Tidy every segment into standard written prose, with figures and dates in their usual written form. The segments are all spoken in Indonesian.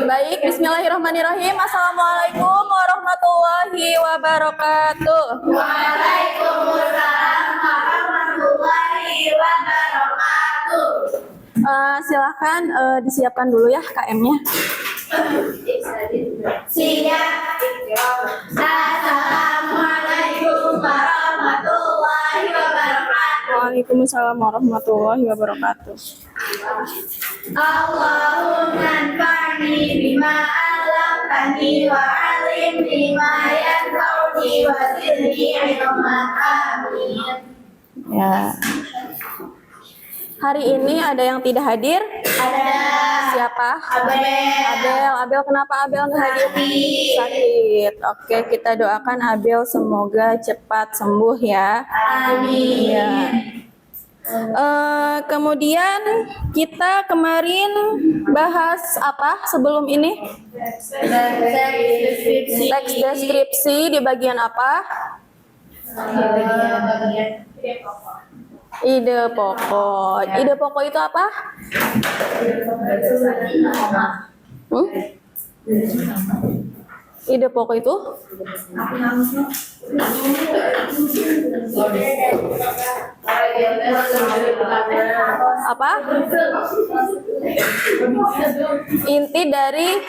Baik, bismillahirrahmanirrahim. Assalamualaikum warahmatullahi wabarakatuh. Waalaikumsalam warahmatullahi wabarakatuh. Silahkan disiapkan dulu ya KM-nya. Siap. Assalamualaikum warahmatullahi wabarakatuh. Waalaikumsalam warahmatullahi wabarakatuh. Allahumma anfa'ni bima 'allamtani wa 'allimni ma yanfa'uni wa zidni ilman. Amin. Ya. Hari ini ada yang tidak hadir? Ada. Siapa? Abel. Abel, kenapa Abel nggak hadir? Sakit. Oke, kita doakan Abel semoga cepat sembuh ya. Amin. Ya. Kemudian kita kemarin bahas apa sebelum ini? Teks deskripsi di bagian apa? Ide pokok. Ide pokok itu apa? Ide pokok itu? Apa? Inti dari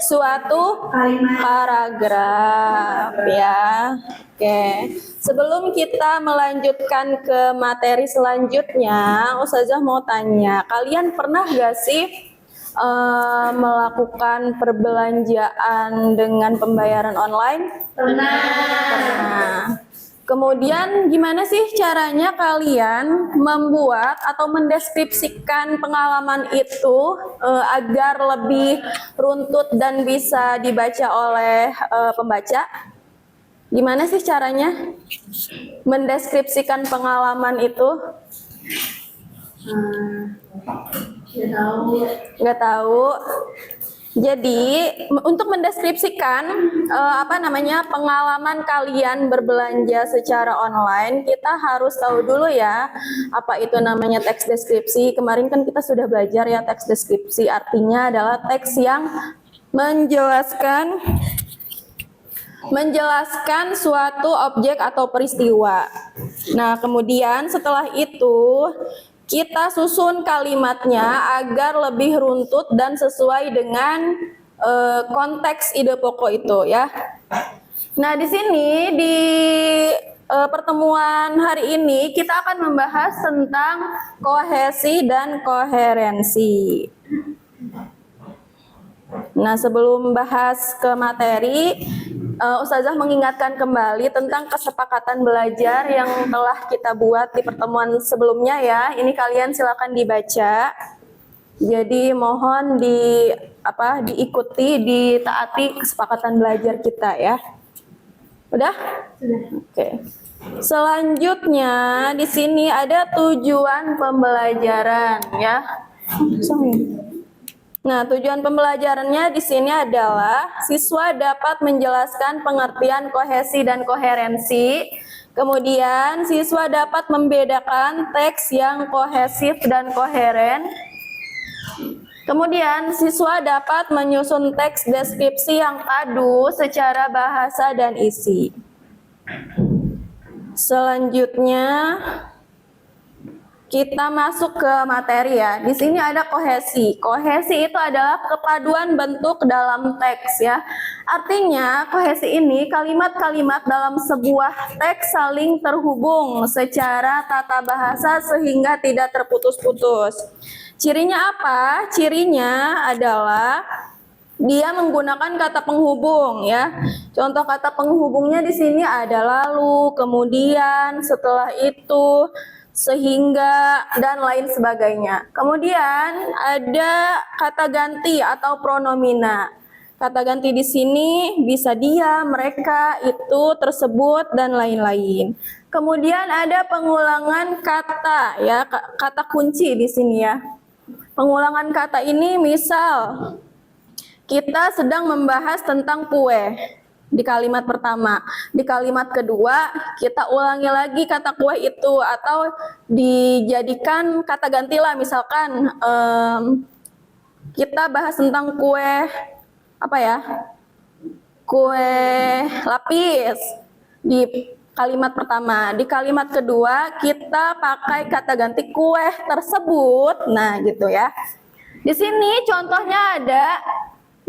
suatu paragraf ya. Oke. Sebelum kita melanjutkan ke materi selanjutnya, Ustazah mau tanya, kalian pernah gak sih melakukan perbelanjaan dengan pembayaran online? Pernah. Kemudian gimana sih caranya kalian membuat atau mendeskripsikan pengalaman itu agar lebih runtut dan bisa dibaca oleh pembaca? Gimana sih caranya mendeskripsikan pengalaman itu? Nggak tahu. Jadi untuk mendeskripsikan pengalaman kalian berbelanja secara online, kita harus tahu dulu ya apa itu namanya teks deskripsi. Kemarin kan kita sudah belajar ya teks deskripsi, artinya adalah teks yang menjelaskan suatu objek atau peristiwa. Nah, kemudian setelah itu kita susun kalimatnya agar lebih runtut dan sesuai dengan konteks ide pokok itu ya. Nah, di sini di pertemuan hari ini kita akan membahas tentang kohesi dan koherensi. Nah, sebelum bahas ke materi, Ustazah mengingatkan kembali tentang kesepakatan belajar yang telah kita buat di pertemuan sebelumnya ya. Ini kalian silakan dibaca. Jadi mohon diikuti, ditaati kesepakatan belajar kita ya. Udah? Sudah. Oke. Selanjutnya di sini ada tujuan pembelajaran ya. Nah, tujuan pembelajarannya di sini adalah siswa dapat menjelaskan pengertian kohesi dan koherensi. Kemudian, siswa dapat membedakan teks yang kohesif dan koheren. Kemudian, siswa dapat menyusun teks deskripsi yang padu secara bahasa dan isi. Selanjutnya, kita masuk ke materi ya. Di sini ada kohesi. Kohesi itu adalah kepaduan bentuk dalam teks ya. Artinya kohesi ini kalimat-kalimat dalam sebuah teks saling terhubung secara tata bahasa sehingga tidak terputus-putus. Cirinya apa? Cirinya adalah dia menggunakan kata penghubung ya. Contoh kata penghubungnya di sini ada lalu, kemudian, setelah itu, sehingga, dan lain sebagainya. Kemudian ada kata ganti atau pronomina. Kata ganti di sini bisa dia, mereka, itu, tersebut, dan lain-lain. Kemudian ada pengulangan kata ya, kata kunci di sini ya. Pengulangan kata ini misal kita sedang membahas tentang kue. di kalimat pertama. Di kalimat kedua, kita ulangi lagi kata kue itu atau dijadikan kata gantilah. Misalkan kita bahas tentang kue apa ya? Kue lapis di kalimat pertama. Di kalimat kedua, kita pakai kata ganti kue tersebut. Nah, gitu ya. Di sini contohnya ada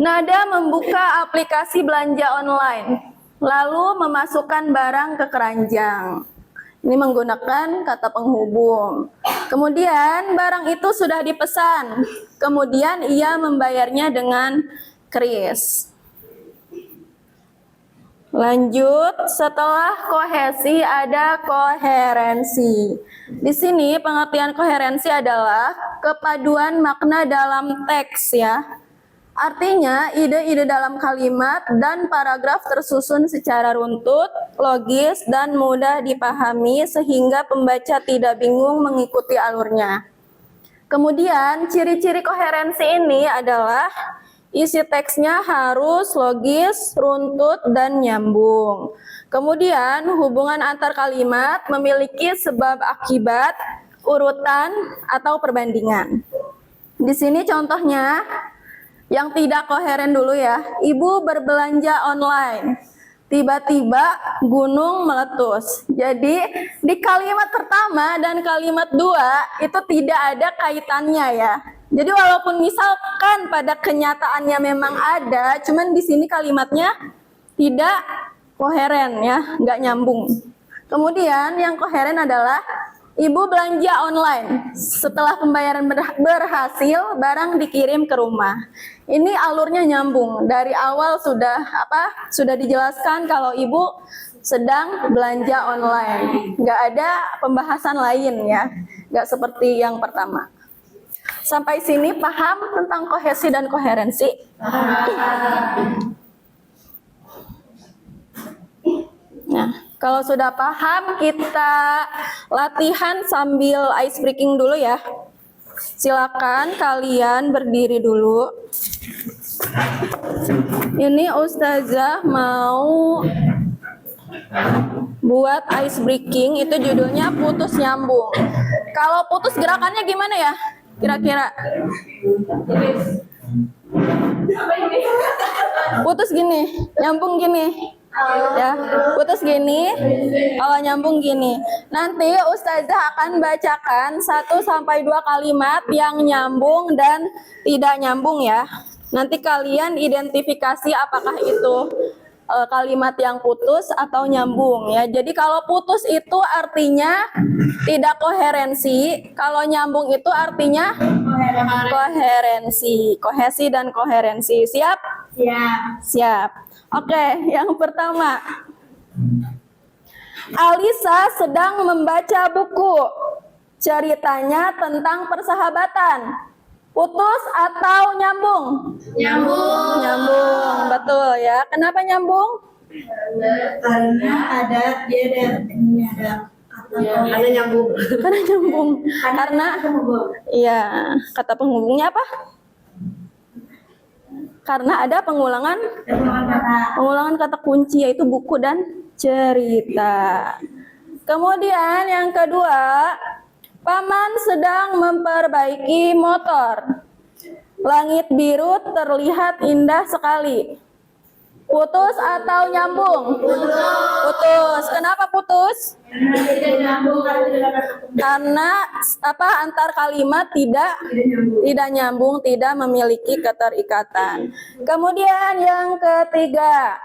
Nada membuka aplikasi belanja online, lalu memasukkan barang ke keranjang. Ini menggunakan kata penghubung. Kemudian barang itu sudah dipesan. Kemudian ia membayarnya dengan kris. Lanjut, setelah kohesi ada koherensi. Di sini pengertian koherensi adalah kepaduan makna dalam teks ya. Artinya, ide-ide dalam kalimat dan paragraf tersusun secara runtut, logis, dan mudah dipahami sehingga pembaca tidak bingung mengikuti alurnya. Kemudian, ciri-ciri koherensi ini adalah isi teksnya harus logis, runtut, dan nyambung. Kemudian, hubungan antar kalimat memiliki sebab akibat, urutan, atau perbandingan. Di sini contohnya, yang tidak koheren dulu ya. Ibu berbelanja online. Tiba-tiba gunung meletus. Jadi di kalimat pertama dan kalimat dua itu tidak ada kaitannya ya. Jadi walaupun misalkan pada kenyataannya memang ada, cuman di sini kalimatnya tidak koheren ya, nggak nyambung. Kemudian yang koheren adalah ibu belanja online. Setelah pembayaran berhasil, barang dikirim ke rumah. Ini alurnya nyambung. Dari awal sudah dijelaskan kalau ibu sedang belanja online. Nggak ada pembahasan lain ya. Nggak seperti yang pertama. Sampai sini paham tentang kohesi dan koherensi? Nah, kalau sudah paham, kita latihan sambil ice breaking dulu ya. Silakan kalian berdiri dulu. Ini Ustazah mau buat ice breaking, itu judulnya putus nyambung. Kalau putus gerakannya gimana ya? Kira-kira? Putus gini, nyambung gini. Ya, putus gini, kalau nyambung gini. Nanti Ustazah akan bacakan 1-2 kalimat yang nyambung dan tidak nyambung ya. Nanti kalian identifikasi apakah itu kalimat yang putus atau nyambung ya. Jadi kalau putus itu artinya tidak koherensi, kalau nyambung itu artinya koherensi, kohesi dan koherensi. Siap? Siap. Siap. Oke, yang pertama. Alisa sedang membaca buku. Ceritanya tentang persahabatan. Putus atau nyambung? Nyambung. Nyambung, betul ya. Kenapa nyambung? Karena ada karena nyambung. Karena nyambung. Karena iya, kata penghubungnya apa? Karena ada pengulangan kata kunci yaitu buku dan cerita. Kemudian yang kedua, Paman sedang memperbaiki motor. Langit biru terlihat indah sekali. Putus atau nyambung? Putus. Kenapa putus? Karena antar kalimat tidak nyambung, tidak memiliki keterikatan. Kemudian yang ketiga,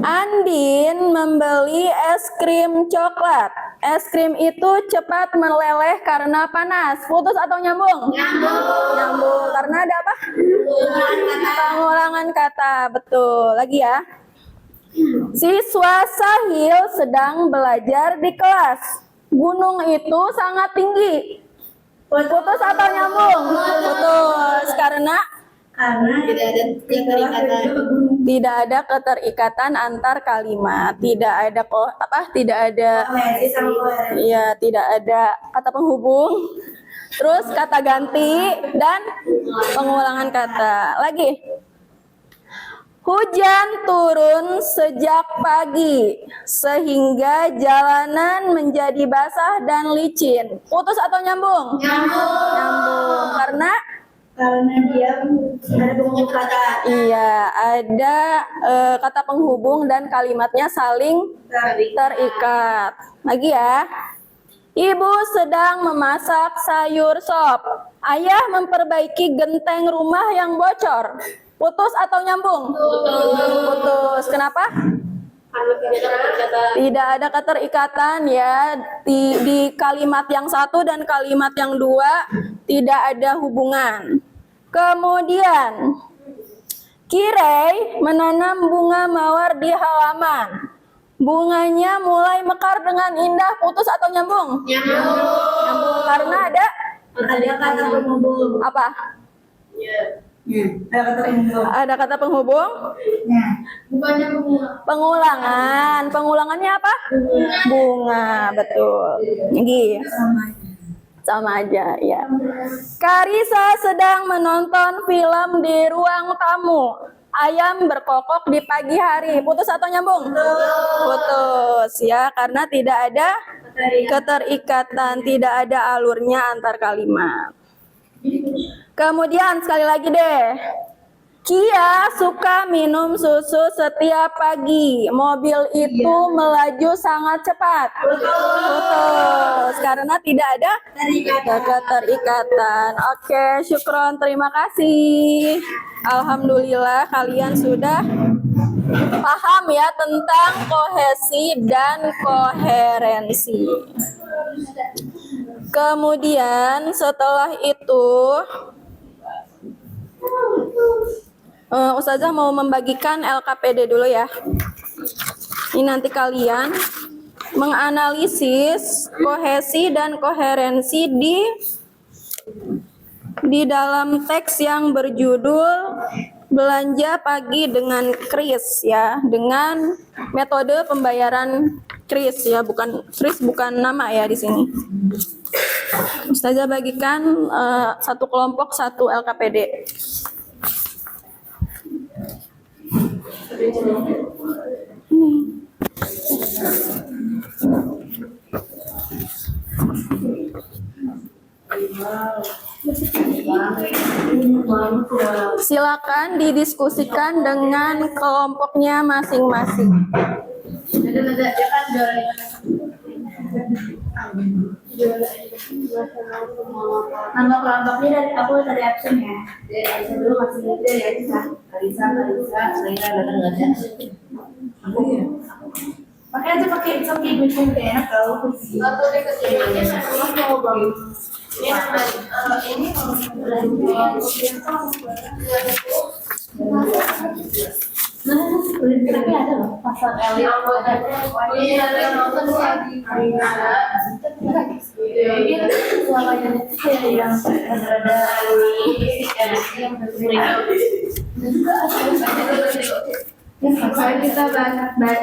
Andin membeli es krim coklat. Es krim itu cepat meleleh karena panas. Putus atau nyambung? Nyambung. Karena ada apa? Pengulangan kata. Betul. Lagi ya. Siswa Sahil sedang belajar di kelas. Gunung itu sangat tinggi. Putus atau nyambung? Putus. Karena tidak ada keterikatan antar kalimat, tidak ada tidak ada kata penghubung, terus kata ganti dan pengulangan kata. Lagi, Hujan turun sejak pagi sehingga jalanan menjadi basah dan licin. Putus atau nyambung? Nyambung. Karena dia ada penghubung kata. iya, ada kata penghubung dan kalimatnya saling terikat. Lagi ya. Ibu sedang memasak sayur sop. Ayah memperbaiki genteng rumah yang bocor. Putus atau nyambung? Putus. Kenapa? Tidak ada keterikatan ya di kalimat yang satu dan kalimat yang dua tidak ada hubungan. Kemudian Kirei menanam bunga mawar di halaman. Bunganya mulai mekar dengan indah. Putus atau nyambung? Nyambung karena ada Kata penghubung. apa? Ada kata penghubung. Ada kata penghubung? Bukannya penghubung. Pengulangan. Pengulangannya apa? Bunga, betul. Lagi. Sama aja, ya. Karisa sedang menonton film di ruang tamu. Ayam berkokok di pagi hari. Putus atau nyambung? Putus, ya, karena tidak ada keterikatan, tidak ada alurnya antar kalimat. Kemudian sekali lagi deh. Kia suka minum susu setiap pagi. Mobil itu melaju sangat cepat. Putus. Karena tidak ada keterikatan. Oke, syukron. Terima kasih. Alhamdulillah kalian sudah paham ya tentang kohesi dan koherensi. Kemudian setelah itu Ustazah mau membagikan LKPD dulu ya. Ini nanti kalian menganalisis kohesi dan koherensi di dalam teks yang berjudul Belanja Pagi dengan Kris ya, dengan metode pembayaran Kris ya, Kris bukan nama ya di sini. Ustazah bagikan satu kelompok satu LKPD. Silakan didiskusikan dengan kelompoknya masing-masing. Nama kelompoknya dari aku tadi absen ya. Dari absen dulu masih ada ya. Kalisa, datang nggak ada. Pakai aja pakai gue kayak enak kalau atau deh kesini aja mau bang. Ini tapi ada loh pasal L yang ini ada yang nonton lagi ini suaranya itu kayak yang ada yang juga ada kita bahas dan baru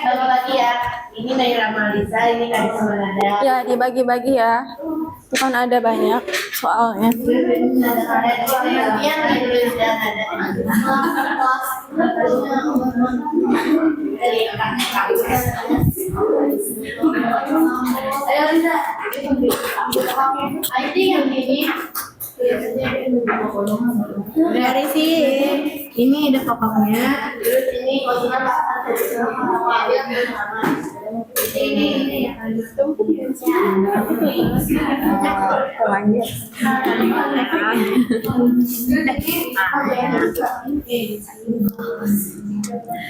kalau lagi ya ini dari Ramalisa ini dari Semanada Ya, dibagi-bagi ya. Itu kan ada banyak soalnya. dari sih ini ada pokoknya terus ini ini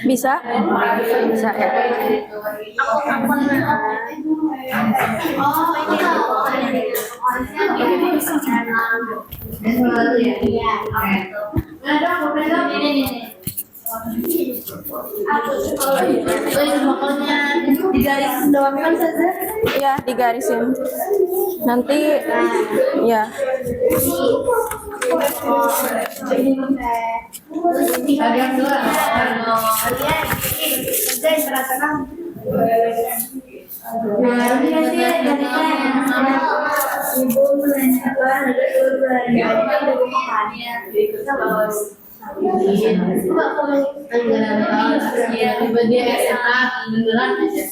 Bisa? Bisa ya. pokoknya digaris doang kan saja Ya, digarisin. Nanti ya. bagian dua kalian kerja terasakan nah ini nanti dari ibu Tiba dia SMA beneran aja.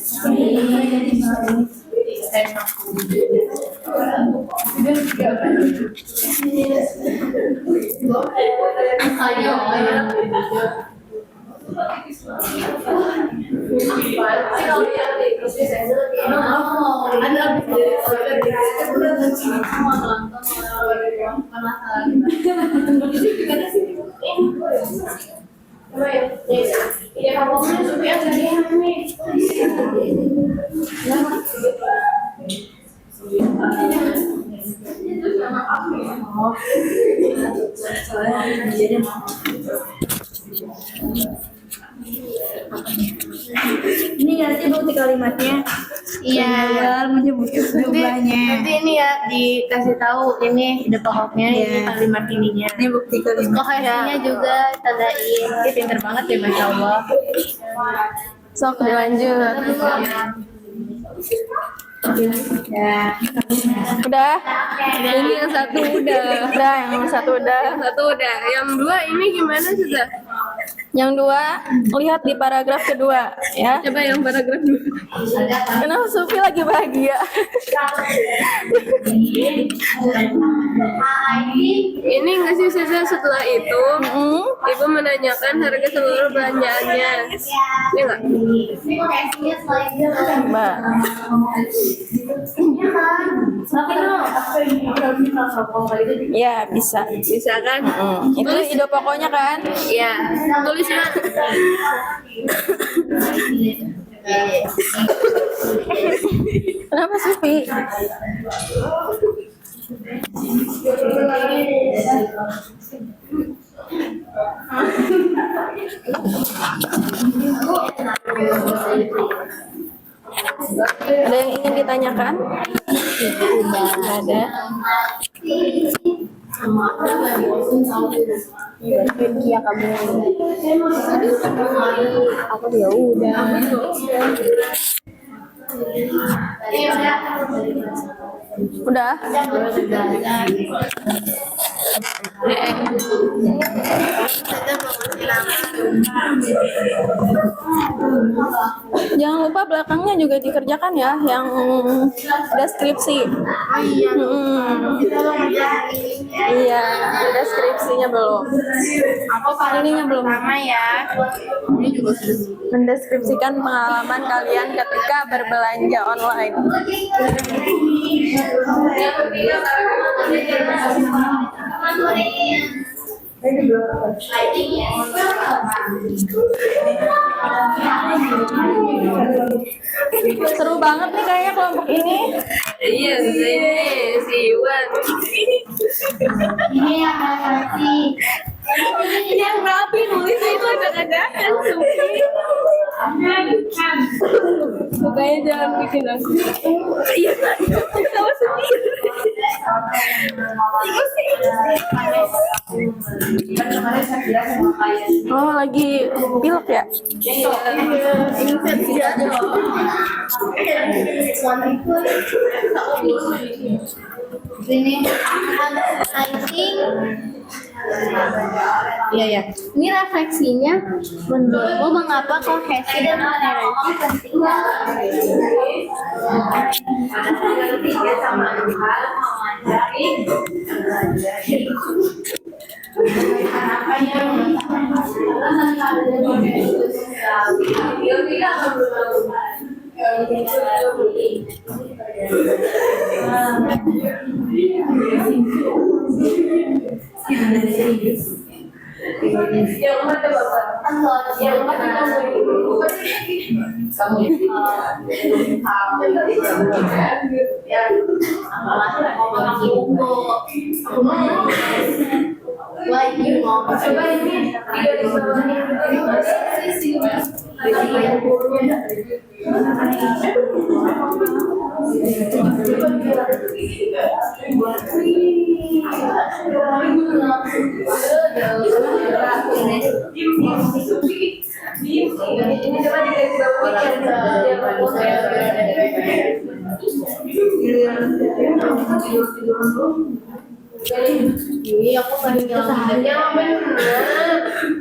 Ini nggak sih bukti kalimatnya? Iya. Nanti bukti jumlahnya. Nanti ini ya dikasih tahu ini ide pokoknya ini kalimat ininya. Ini bukti kalimat. Kohesinya juga tandain. Dia pinter banget ya Masya Allah. Sok dilanjut. Ya. Udah? Ini yang satu udah. Udah, yang satu udah. Yang satu udah. Yang dua ini gimana sudah? Yang dua, lihat di paragraf kedua ya. Coba yang paragraf dua. Kenapa Sufi lagi bahagia? Ini nggak sih Ustazah, setelah itu Mm-mm. Ibu menanyakan harga seluruh belanjaannya. Ini nggak? Mbak. Ya, bisa. Bisa kan? Itu ide pokoknya kan? Iya. Tulisnya. Kenapa Sufi? Ada yang ingin ditanyakan? Tidak ada. Iya kamu. Aku ya udah. Udah? Jangan lupa belakangnya juga dikerjakan ya, yang deskripsi. Iya, deskripsinya belum. Ininya belum. Mendeskripsikan pengalaman kalian ketika berbelanja online. Seru banget nih kayaknya kelompok ini. Iya, ini si Iwan. Ini yang kasih. Yang rapi nulisnya itu agak-agakan. Pokoknya jangan bikin aku. Iya, tahu sendiri. Oh, lagi pilek ya? Ini I think Iya ya. ini refleksinya menurutmu mengapa kohesi dan toleransi penting? Iya, aku baru ngelamin.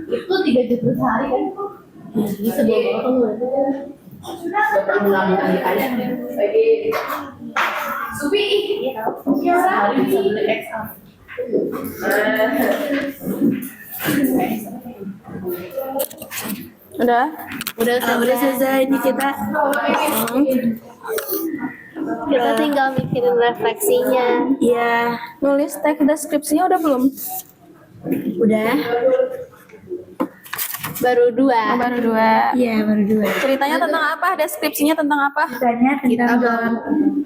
Itu 3 juta sehari kan? Bisa bawa kamu. Subi, sehari bisa beli XL. Udah? Udah selesai ini kita. Kita tinggal mikirin refleksinya. Iya, nulis teks deskripsinya udah belum? Udah. Baru 2. Baru 2. Iya, baru 2. Ceritanya tentang apa? Deskripsinya tentang apa? Ceritanya tentang dalam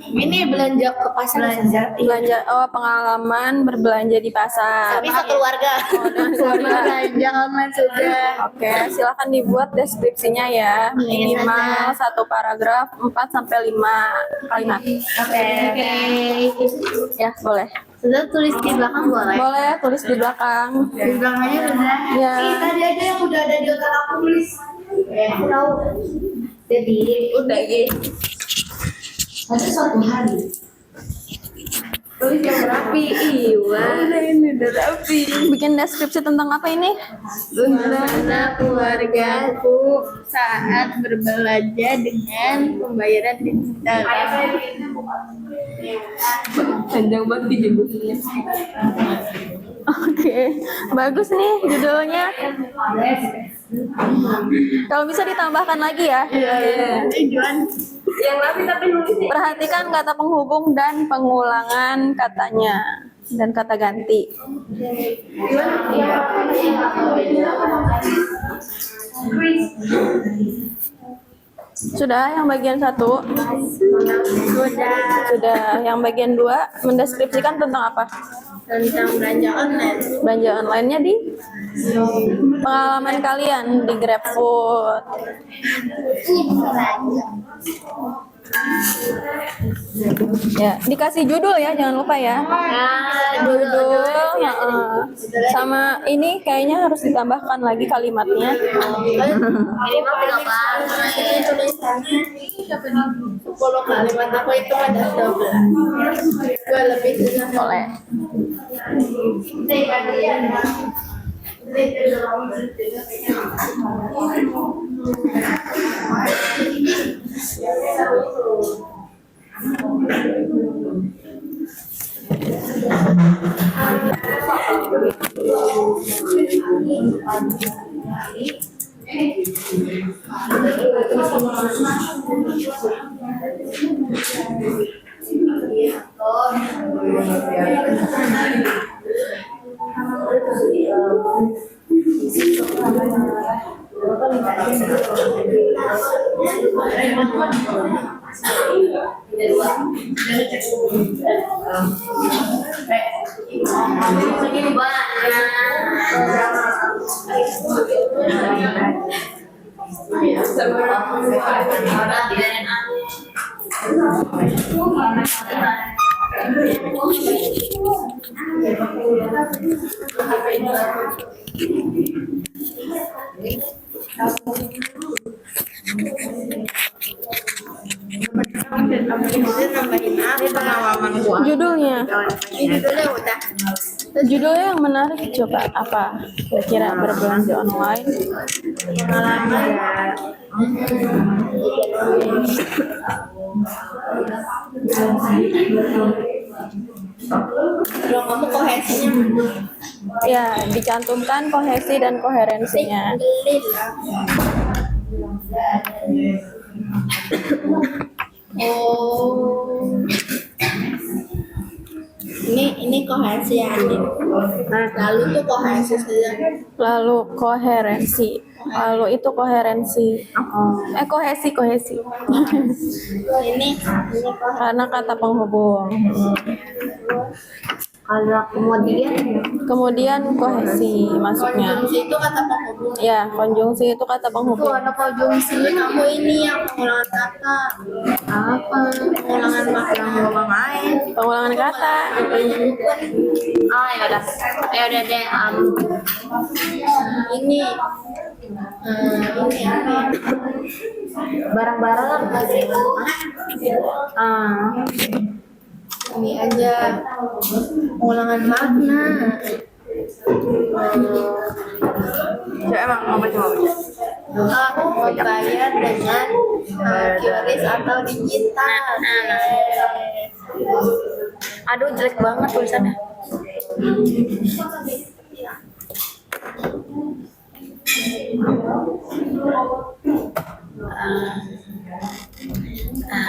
Ini belanja ke pasar. belanja. Belanja, pengalaman berbelanja di pasar. Tapi sekeluarga. Dengan keluarga. Belanja online sudah. Oke, silakan dibuat deskripsinya ya. Minimal 1 paragraf 4 sampai 5 kalimat. Oke. Ya, boleh. Sudah tulis di belakang boleh. Boleh tulis di belakang. Di belakangnya udah. Ya. Tadi aja yang udah ada di otak aku tulis. Aku tahu. Jadi Udah gitu. Ada suatu hari. Tulis yang rapi, Iwa. Udah ini udah rapi. Bikin deskripsi tentang apa ini? bagaimana keluargaku saat berbelanja dengan pembayaran digital. Panjang banget dijemputnya. Oke, bagus nih judulnya. Kalau bisa ditambahkan lagi ya. Yang rapi tapi nulisnya. Perhatikan kata penghubung dan pengulangan katanya dan kata ganti. Sudah yang bagian 1? Sudah. Yang bagian 2 mendeskripsikan tentang apa? Tentang belanja online. Belanja online-nya di pengalaman kalian di GrabFood. Ya, dikasih judul ya, jangan lupa ya. Judul, sama ini kayaknya harus ditambahkan lagi kalimatnya. Ini mah berapa? Ini tulisannya 10 kalimat, aku itu ada 12. Gue lebih susah. Boleh. Judulnya. Judulnya udah. Judulnya yang menarik coba apa? Kira-kira berbelanja online. Pengalaman. Kalau kamu kohesinya Ya, dicantumkan kohesi dan koherensinya. gelin lah. Oh. Ini kohesi ya, Andin. Lalu tuh kohesi saja. Lalu koherensi. Lalu itu koherensi. Kohesi. Ini kohesi. Karena kata penghubung. Kalau Kemudian kohesi masuknya. konjungsi itu kata penghubung. Ya, konjungsi itu kata Tuh penghubung. ada konjungsi, kamu ini yang pengulangan kata. Apa? Pengulangan makna lubang lain. Pengulangan kata. Ah ya udah deh. Ini apa? Barang-barang. Ini aja pengulangan makna. Ya emang mau baca mau baca. Membayar dengan QRIS atau digital. Aduh jelek banget tulisannya.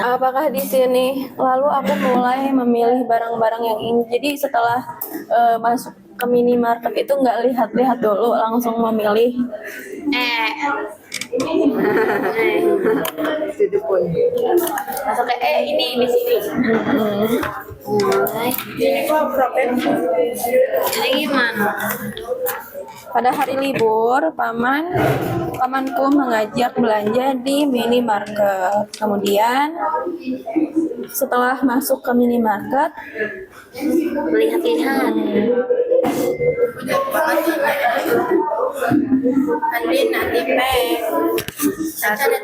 Apakah di sini? Lalu aku mulai memilih barang-barang yang ingin. Jadi setelah masuk ke minimarket itu nggak lihat-lihat dulu, langsung memilih. Itu the point. Masuk ke ini di sini. Mulai. Ini kok problem? Ini gimana? Pada hari libur, pamanku mengajak belanja di minimarket. Kemudian setelah masuk ke minimarket, Lihat-lihat. Andin nanti Caca ada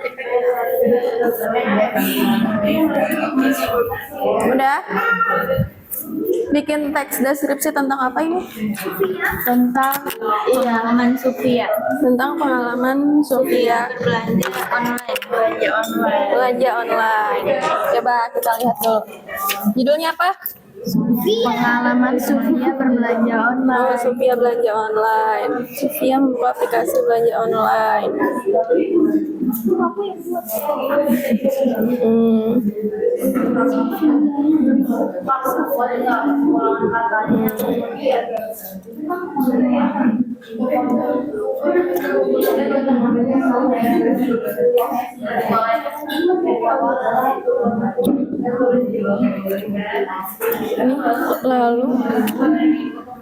udah bikin teks deskripsi tentang apa ini? tentang pengalaman Sofia. Tentang pengalaman Sofia Belanja online. belanja online. Coba kita lihat dulu. Judulnya apa? Pengalaman Sofia berbelanja Oh, Sofia belanja online. Sofia membuka aplikasi belanja online.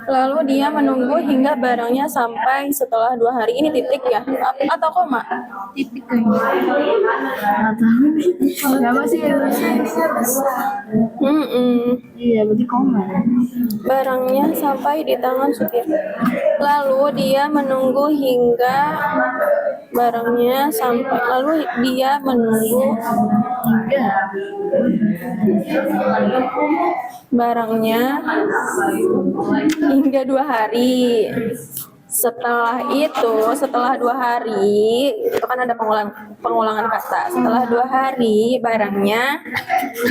Lalu dia menunggu hingga barangnya sampai setelah 2 hari. Ini titik ya? Atau koma? titik nggak tahu nih. Siapa sih iya berarti koma. Barangnya sampai di tangan supir. Lalu dia menunggu hingga barangnya sampai. Lalu dia menunggu barangnya hingga 2 hari. Setelah 2 hari, itu kan ada pengulangan kata. Setelah 2 hari, barangnya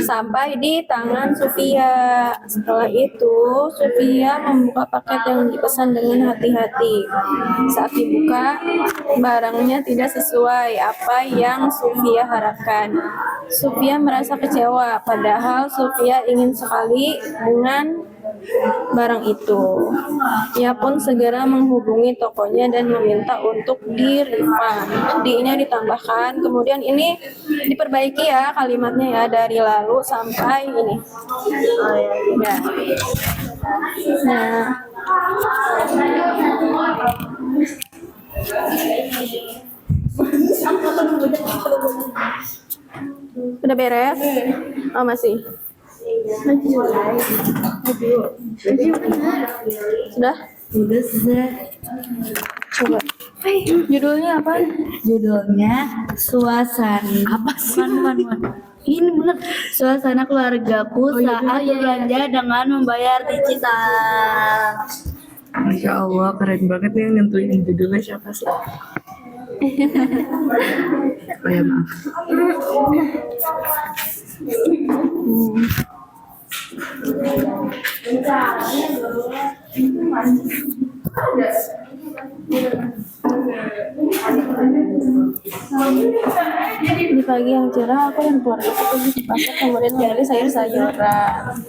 sampai di tangan Sofia. Setelah itu, Sofia membuka paket yang dipesan dengan hati-hati. Saat dibuka, barangnya tidak sesuai apa yang Sofia harapkan. Sofia merasa kecewa, padahal Sofia ingin sekali dengan barang itu. Ia pun segera menghubungi tokonya dan meminta untuk di-refund. Di-nya ditambahkan, kemudian ini diperbaiki ya kalimatnya ya, dari lalu sampai ini. Ya. Nah. Udah beres? Oh masih. Sudah? Sudah. Coba. Judulnya apa? Judulnya suasana apa sih? Bukan. Ini bener suasana keluargaku saat berbelanja dengan membayar digital. Masya Allah, keren banget nih yang nentuin judulnya siapa sih? Oh ya maaf. Di pagi yang cerah, aku dan keluarga pergi ke pasar kemudian membeli sayur-sayuran.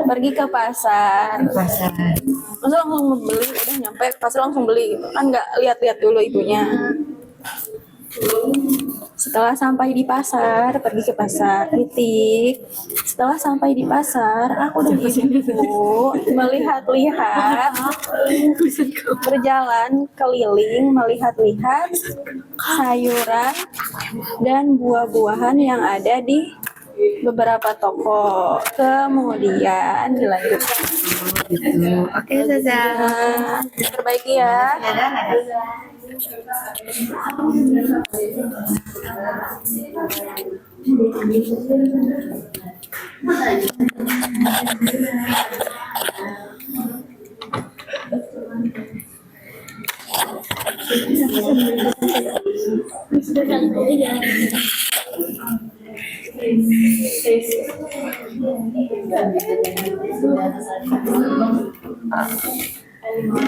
Pergi ke pasar. Masa langsung membeli, udah nyampe ke pasar langsung beli gitu. Kan nggak lihat-lihat dulu ibunya. Setelah sampai di pasar, pergi ke pasar, titik. Setelah sampai di pasar, aku dan ibuku melihat-lihat, berjalan keliling, melihat-lihat sayuran dan buah-buahan yang ada di beberapa toko. Kemudian dilanjutkan. Oke, Zaza. Perbaiki ya.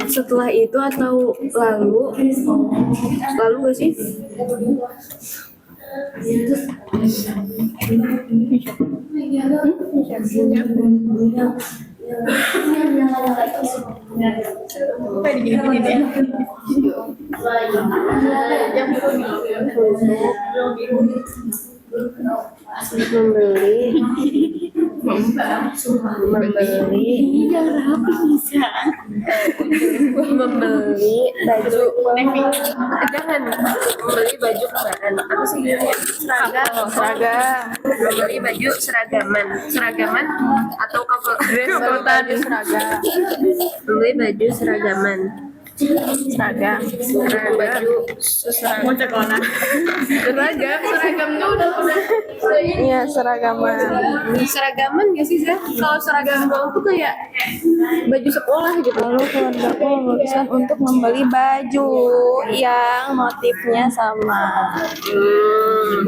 Setelah itu atau lalu gak sih? Membeli baju jangan membeli baju kembaran apa sih seragam membeli baju seragaman atau couple dress baju seragam membeli baju seragaman seragam baju seragam tuh udah Iya, seragaman. seragaman gak sih Zah? Kalau seragam doang tuh kayak baju sekolah gitu. Lalu keluargaku memutuskan untuk membeli baju yang motifnya sama.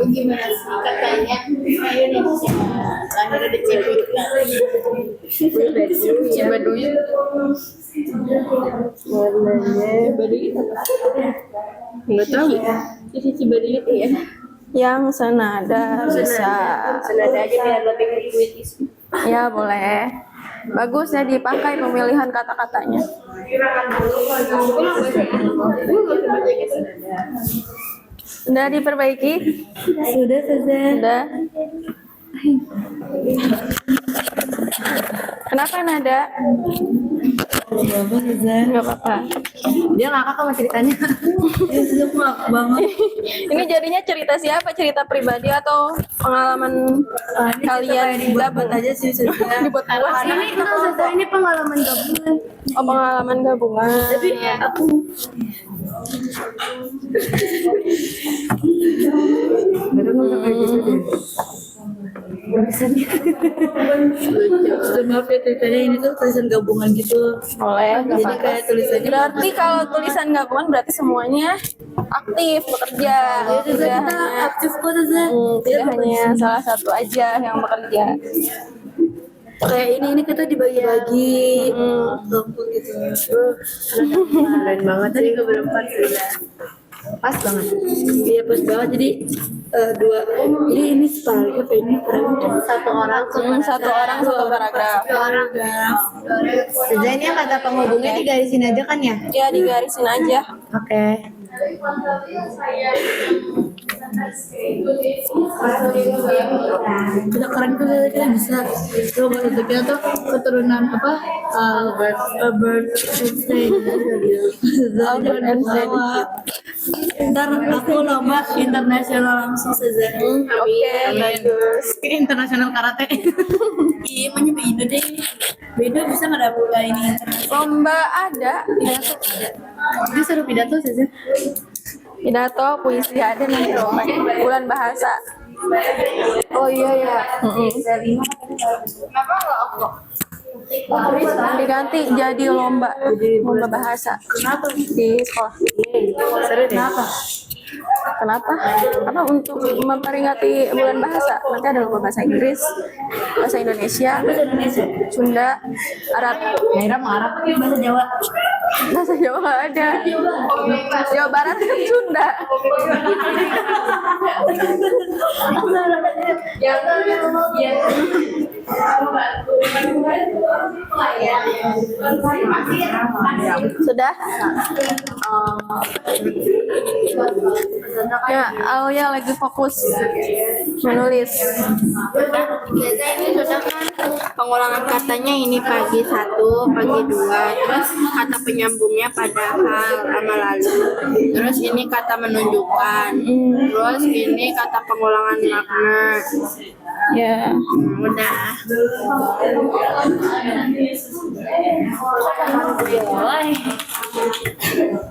Gimana sih katanya Indonesia lahir di Cibaduyut. Cibaduyut warnanya nggak tahu isi Cibaduyut ya. Yang senada bisa. Senada aja biar lebih intuitif. Ya, boleh. Bagus ya dipakai pemilihan kata-katanya. Sudah diperbaiki? Sudah saja. Sudah. Kenapa nada? Bapak saja. Enggak apa-apa. Dia ngakak sama ceritanya. Dia sudah ngakak banget. Ini jadinya cerita siapa? Cerita pribadi atau pengalaman kalian Dibuat aja sih sudah. dibuat Ini ini pengalaman gabungan. Oh, pengalaman gabungan. Tapi aku baru ngomong kayak gitu deh. Maaf ya ceritanya ini tuh tulisan gabungan gitu. Boleh, nggak Jadi apa-apa. kayak tulisannya Berarti kalau tulisan gabungan berarti semuanya aktif bekerja. Tidak hanya aktif kok Tante. tidak hanya salah satu aja yang bekerja. Kayak ini kita dibagi-bagi kelompok gitu. Keren banget tadi ke berempat sudah. Pas banget. Iya pas banget jadi dua. Jadi ini separagraf ini paragraf. Satu orang Satu orang satu paragraf. Jadi ini kata penghubungnya digarisin aja kan ya? Ya, digarisin aja. Oke. Kita keren tuh kita bisa. Coba kita tuh keturunan apa? Albert Einstein. Albert Einstein. Ntar aku lomba internasional langsung saja. Oke, bagus. Internasional karate. Iya, maunya beda deh. Beda bisa nggak dapet ini internasional. Lomba ada, Dia suruh pidato saja. pidato, puisi ada nanti lomba. Bulan bahasa. Oh iya ya. Diganti jadi lomba bahasa. Kenapa? Di sekolah. Seru deh. Kenapa? Kenapa? Apa untuk memperingati bulan bahasa? Nanti ada lomba bahasa Inggris, bahasa Indonesia, Sunda, Arab. Daerah Arab, bahasa Jawa. Bahasa Jawa nggak ada. Jawa Barat kan Sunda. Sudah? Ya, Aulia lagi fokus menulis. Ini sudah kan pengulangan katanya ini pagi 1, pagi 2, terus kata penyambungnya padahal sama lalu. Terus ini kata menunjukkan. Terus ini kata pengulangan makna. Ya. Udah.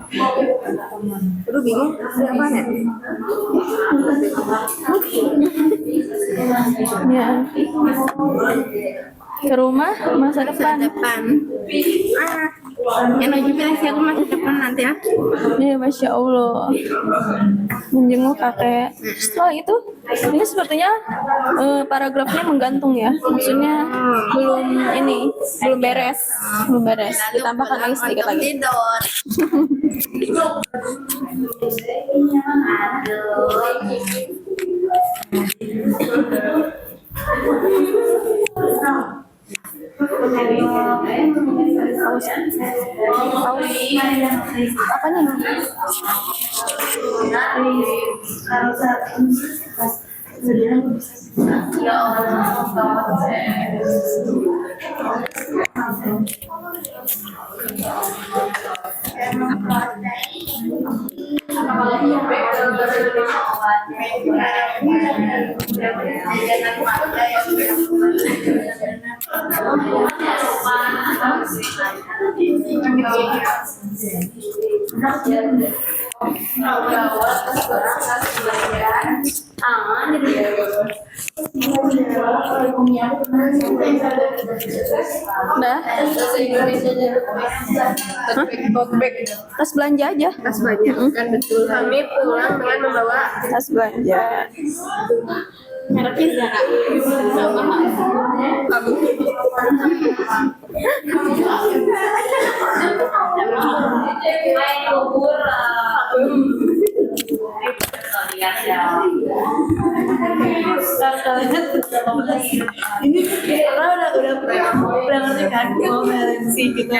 Aduh bingung, ini apaan ya? Ya. Ke rumah masa depan. depan. Yang lagi pilih sih aku masa depan nanti ya. Iya, Masya Allah. Menjenguk kakek. Setelah itu, ini sepertinya paragrafnya menggantung ya. Maksudnya belum beres. Belum beres. Ditambahkan lagi sedikit lagi. Tidur. Apanya? Udah? Tas belanja aja. Tas banyak kan betul. Kami pulang dengan membawa Tas belanja. mereknya Zara. Sama kamu. Ini karena udah ngerti kan koherensi gitu.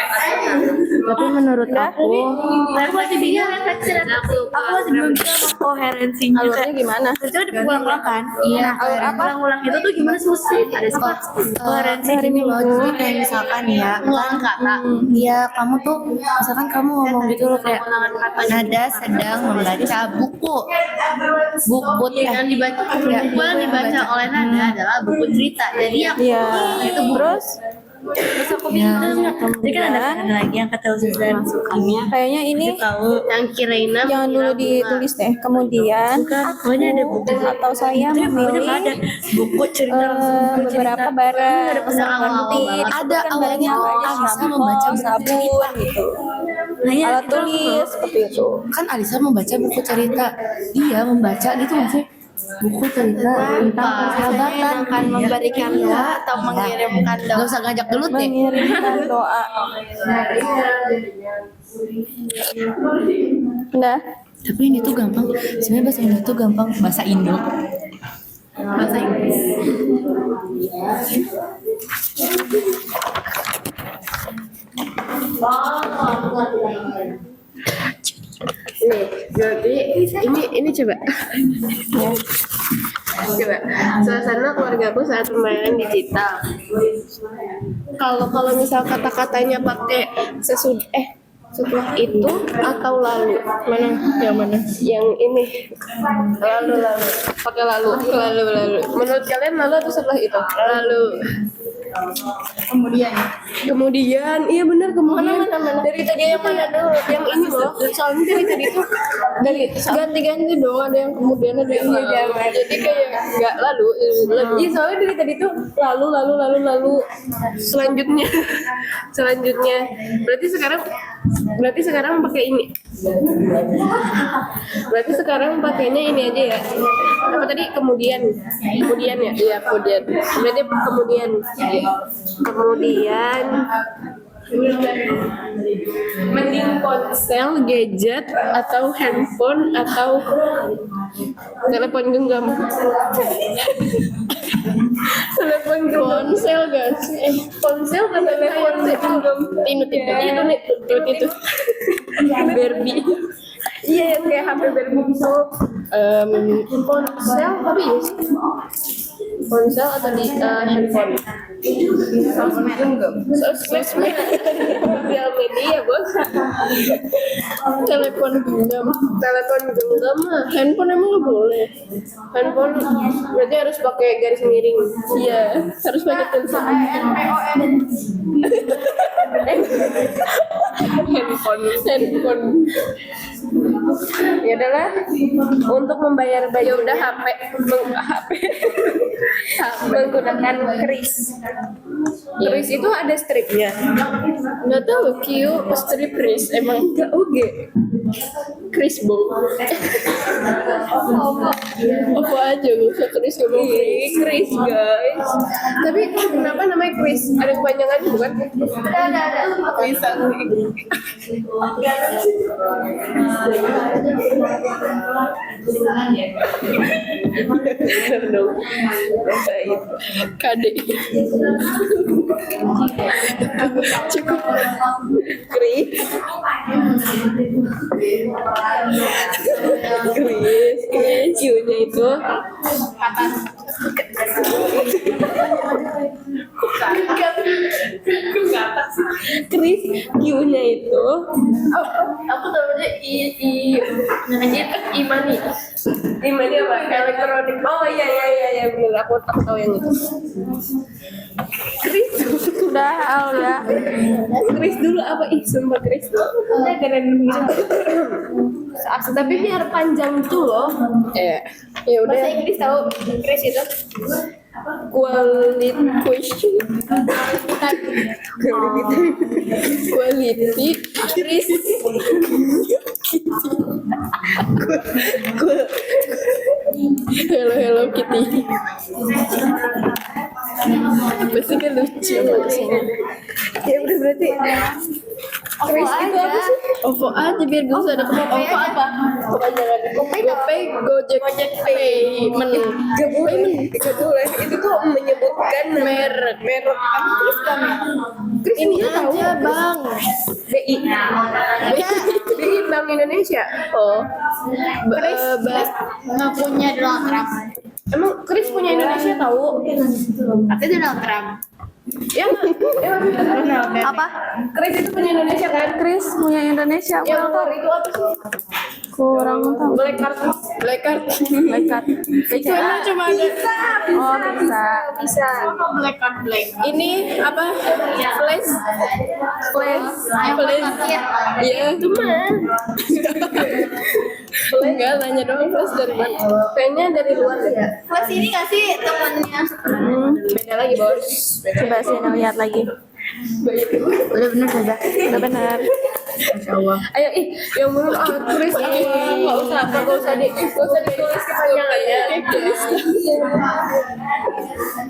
Tapi menurut aku, Aku masih bingung refleksi dan aku masih belum bisa koherensinya. alurnya gimana? Terus diulang-ulang kan? Iya. Apa? Ulang itu tuh gimana sih? Ada koherensi gini loh. Jadi kayak misalkan ya, ulang kata. Iya, kamu tuh misalkan kamu ngomong gitu loh kayak Nada sedang membaca buku. Buku Yang dibaca buku yang dibaca oleh Nada adalah buku cerita. Jadi aku Iya. itu buku. Terus aku bingung. Jadi kan ada lagi yang kata Suzan masukannya. kayaknya ini Tahu yang kiraina jangan dulu ditulis deh. Kemudian pokoknya ada buku. atau saya memilih Ada buku cerita beberapa barang seperti ada kan awalnya barangnya apa aja, Alisa sampo, membaca buku sabun cerita. gitu. Nah, Alat tulis seperti itu. kan Alisa membaca buku cerita. Iya, membaca gitu maksudnya buku cerita tentang persahabatan akan memberikan doa atau mengirimkan Gak doa. usah ngajak gelut deh. Mengirimkan doa. Udah. Tapi ini tuh gampang. Sebenarnya bahasa Indo tuh gampang. Bahasa Indo. Bahasa Inggris. Nih, jadi ini coba. Coba suasana keluargaku saat pembayaran digital. Kalau misal kata-katanya pakai setelah itu atau lalu, mana? Yang ini lalu pakai lalu. Menurut kalian lalu atau setelah itu? Lalu. Kemudian iya benar kemudian mana dari tadi yang mana dulu yang ini loh soalnya dari tadi tuh dari ganti-ganti dong ada yang kemudian ada yang jadi kayak nggak lalu iya soalnya dari tadi tuh lalu selanjutnya berarti sekarang pakai ini berarti sekarang pakainya ini aja ya apa tadi kemudian ya iya kemudian berarti kemudian mending ponsel, gadget atau handphone atau telepon genggam. Telepon ponsel guys. Ponsel atau telepon genggam. Itu. Barbie. Iya yang kayak HP Barbie gitu. Ponsel tapi ya sih. Ponsel atau di handphone? Sosmed media bos. Telepon genggam mah. Handphone emang nggak boleh. Handphone berarti harus pakai garis miring. Iya, harus pakai tulisan. Handphone. handphone. Ya adalah untuk membayar baju. Ya udah HP menggunakan kris. Kris itu ada stripnya. Nggak tahu Q strip kris emang nggak oke. Kris bow. Apa aja nggak usah kris ngomong kris guys. Tapi kenapa namanya kris? Ada kepanjangan bukan? Ada. Bisa. Kade cukup Kris Q-nya itu Kris Q-nya itu aku tahunya Imani apa? Elektronik. Oh iya benar aku tahu yang itu. Kris Sudah, udah. Kris dulu apa? Sumpah Kris dulu. Keren tapi biar panjang tuh loh. Ya udah. Bahasa Inggris tahu Kris itu? Quality question. Quality Kris. Hello Kitty. Pasti kan lucu maksudnya. Ya udah berarti Kris itu apa sih? OVO aja biar gak usah ada kepanjangan. OVO apa? Kepanjangan GoPay, Gojek Payment. Gak boleh. Itu tuh menyebutkan merek. Kamu Kris kan? Kris ini tahu Bang. BI Bank Indonesia. Oh. Kris nggak punya Donald Trump. Emang Kris punya Indonesia tahu? Tapi Donald Trump. Ya Apa? Kris itu punya Indonesia kan? Kris punya Indonesia. Yang war itu apa sih? Kurang tahu. Black card. Lekat. Itu emang cuma ada. Oh, bisa. Black card black. Ini apa? Flash. Iya itu mah. Enggak, nanya doang flash dari mana? Kayaknya dari luar ya. Plus ini nggak sih temennya? Beda lagi bos. Coba sini lihat lagi. Udah bener sudah. Udah benar. Ayo yang menurut Kris nggak usah ditulis kepanjangannya.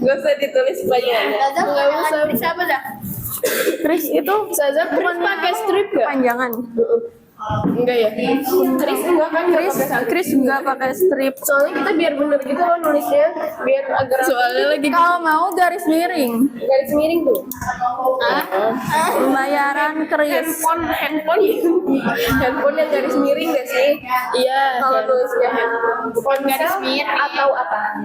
Nggak usah ditulis kepanjangannya. Nggak usah. Siapa dah? Kris itu Saza Kris pakai strip gak? panjangan. Enggak ya? Kris enggak kan? Kris nggak pakai strip. Soalnya kita biar bener gitu loh nulisnya, biar agak soalnya lagi Kalau mau garis miring. garis miring tuh. Pembayaran Kris. Handphone yang garis miring gak sih? Iya. Kalau nulisnya handphone garis miring atau apa?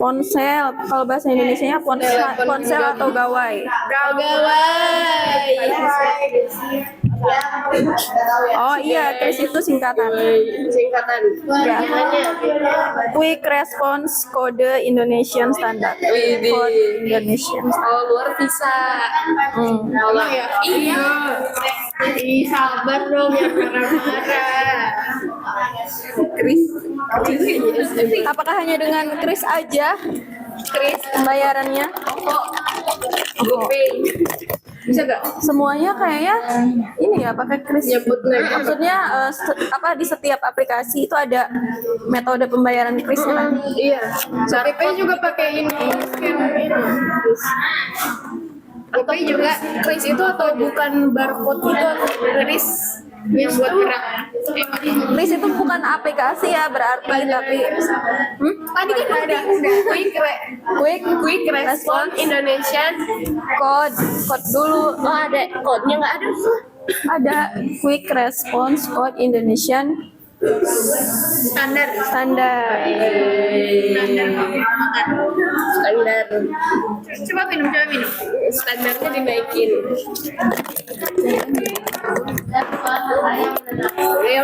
Ponsel. Kalau bahasa Indonesianya ponsel atau gawai. Gawai. Oh iya, Kris itu singkatan. Singkatan. Ya. Namanya. Quick Response Code Indonesian Standard. Code Indonesian Standard. Oh luar bisa. Tolong ya. Iya. Ih, sabar dong ya marah-marah. Kris. Apakah hanya dengan Kris aja Kris. pembayarannya? GoPay. Bisa gak? Semuanya kayaknya ini ya pakai Kris. Nyebutnya. Maksudnya di setiap aplikasi itu ada metode pembayaran Kris kan? Iya. GoPay juga pakai ini. GoPay juga Kris itu atau bukan barcode itu atau Kris yang buat gerak? Kris itu bukan aplikasi ya berarti tapi Tadi kan ada quick response Indonesian code dulu. Oh ada code-nya nggak ada? Ada Quick Response Code Indonesian Standar. Standar. Standar. Coba minum. Standarnya dinaikin. Ayo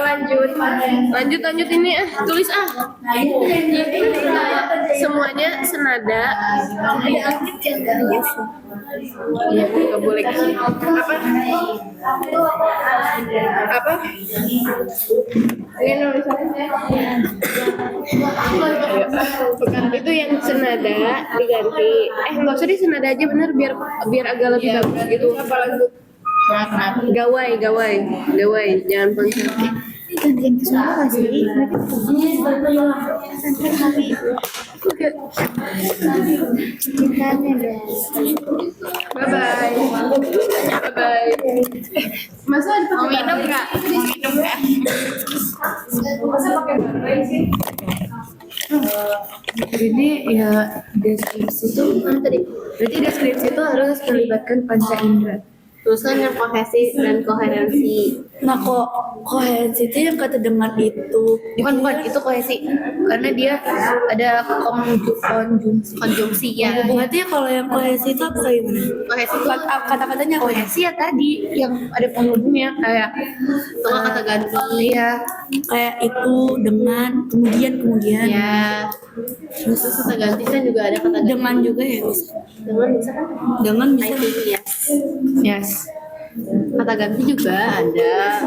lanjut ini tulis semuanya senada. Iya, nggak boleh gitu. Apa? Ini nulisannya. Bukan itu yang senada diganti. Nggak usah di senada aja bener biar agak lebih bagus gitu. Apa lagu? Gawai, jangan ponsel. Gantian ke semua nggak sih? Bye bye. Masa mau minum nggak? Ini ya deskripsi itu mana tadi? Berarti deskripsi itu harus melibatkan panca indera. Tulisan yang kohesi dan koherensi. Nah, koherensi itu yang kata dengar itu Bukan itu kohesi. Karena dia ada konjungsi ya. berarti kalau yang kohesi itu apa kayak gimana? Kohesi itu Kata-katanya kohesi ya tadi yang ada penghubungnya kayak tunggu kata ganti. Iya. kayak itu dengan kemudian Ya. Terus kata ganti kan juga ada kata ganti. dengan juga ya bisa. Dengan bisa kan? Dengan I bisa. think yes. Kata ganti juga ada.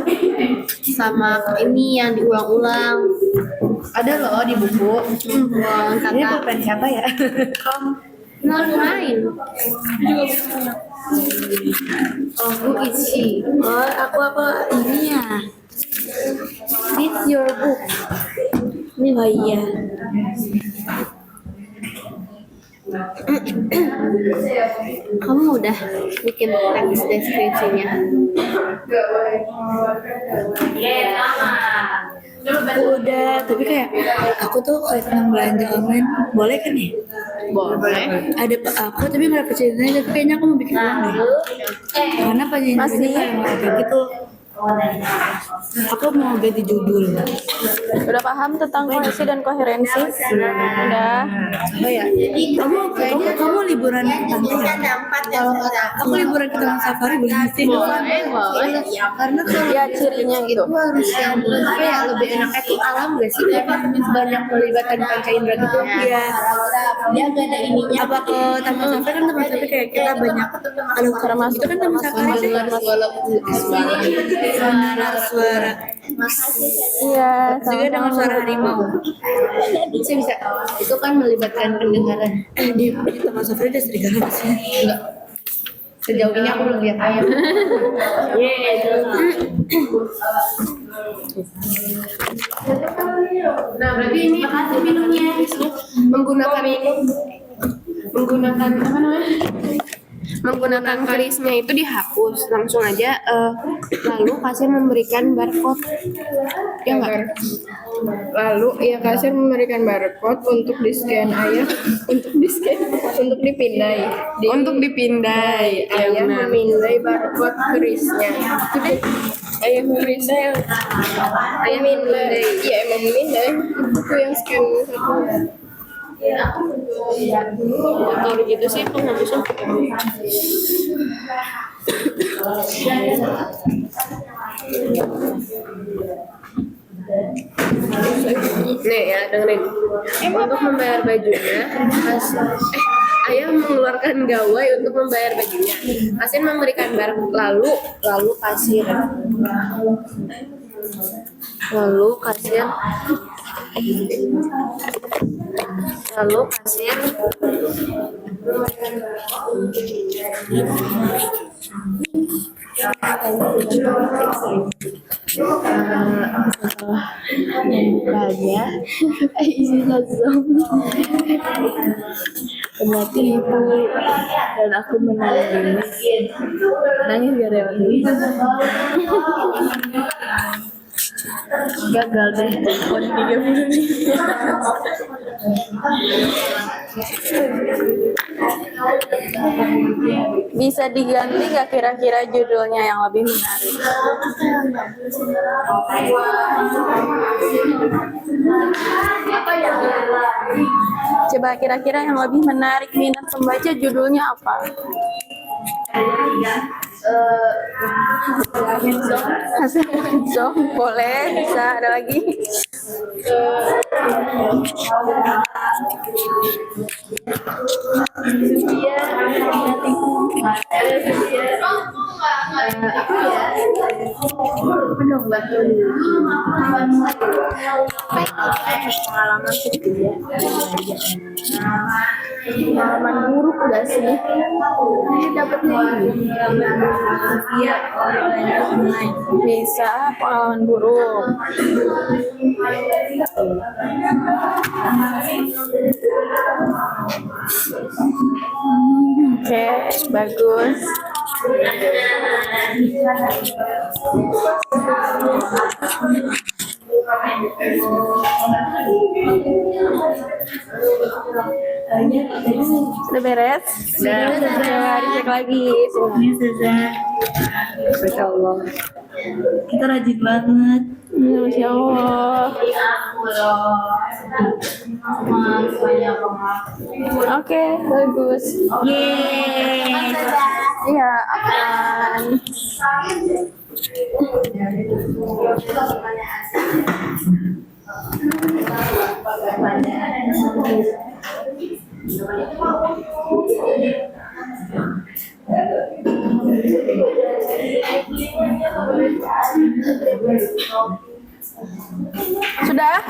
Sama ini yang diulang-ulang. Ada loh di buku. Ulang Ini kata. pulpen siapa ya? Not mine. Oh, who is she? Oh, aku ini ya. It's your book. Ini oh iya. Kamu udah bikin teks deskripsinya? Aku udah, tapi kayak aku tuh kayak senang belanja online. Boleh kan ya? Boleh. Ada aku tapi nggak dapet ceritanya, tapi kayaknya aku mau bikin ulang deh. Karena penyanyi Masih. kayak nggak kayak gitu. Aku mau ganti judul. Udah paham tentang kohesi dan koherensi? Udah. Oh ya, kamu liburan ke pantai ya? Kalau aku liburan ke Taman Safari boleh nggak sih? Boleh. Karena kalau Ya cirinya itu. harus yang apa ya lebih enaknya tuh alam gak sih? Banyak melibatkan panca indera gitu. Iya. Dia gak ada ininya. Apa ke Taman Safari kan Taman Safari kayak kita banyak kalau Termasuk itu kan Taman Safari suara Iya, juga dengan suara harimau. Bisa. Itu kan melibatkan pendengaran. Di Taman Safari ada serigala nggak sih? Enggak. Sejauh ini aku belum lihat ayam. Nah, berarti ini minumnya menggunakan apa namanya? Menggunakan kerisnya itu dihapus langsung aja, lalu kasir memberikan barcode, ya enggak? Lalu ya kasir memberikan barcode untuk di scan ayah, untuk dipindai, ayah memindai barcode kerisnya. Ayah memindai, iya emang memindai buku yang scan satu. Kalau gitu sih penghabisnya. Nih ya dengerin. Untuk membayar bajunya, ayah mengeluarkan gawai untuk membayar bajunya. Kasir memberikan barang lalu kasir membukanya isi langsung berarti ibu dan aku menangis biar ya gagal deh telepon 30 nih. Bisa diganti nggak kira-kira judulnya yang lebih menarik? Coba kira-kira yang lebih menarik minat pembaca judulnya apa? Hasil Zong boleh, bisa ada lagi. Pengalaman kedua. Pengalaman buruk gak sih? Ini dapetnya ini. Iya, Bisa pengalaman buruk. Oke, bagus. Sudah beres? Udah. Coba dicek lagi. Ini Ustazah. Masya Allah. Kita rajin banget. Masya Allah. Oke, bagus. Yeay. Iya, aman. Sudah?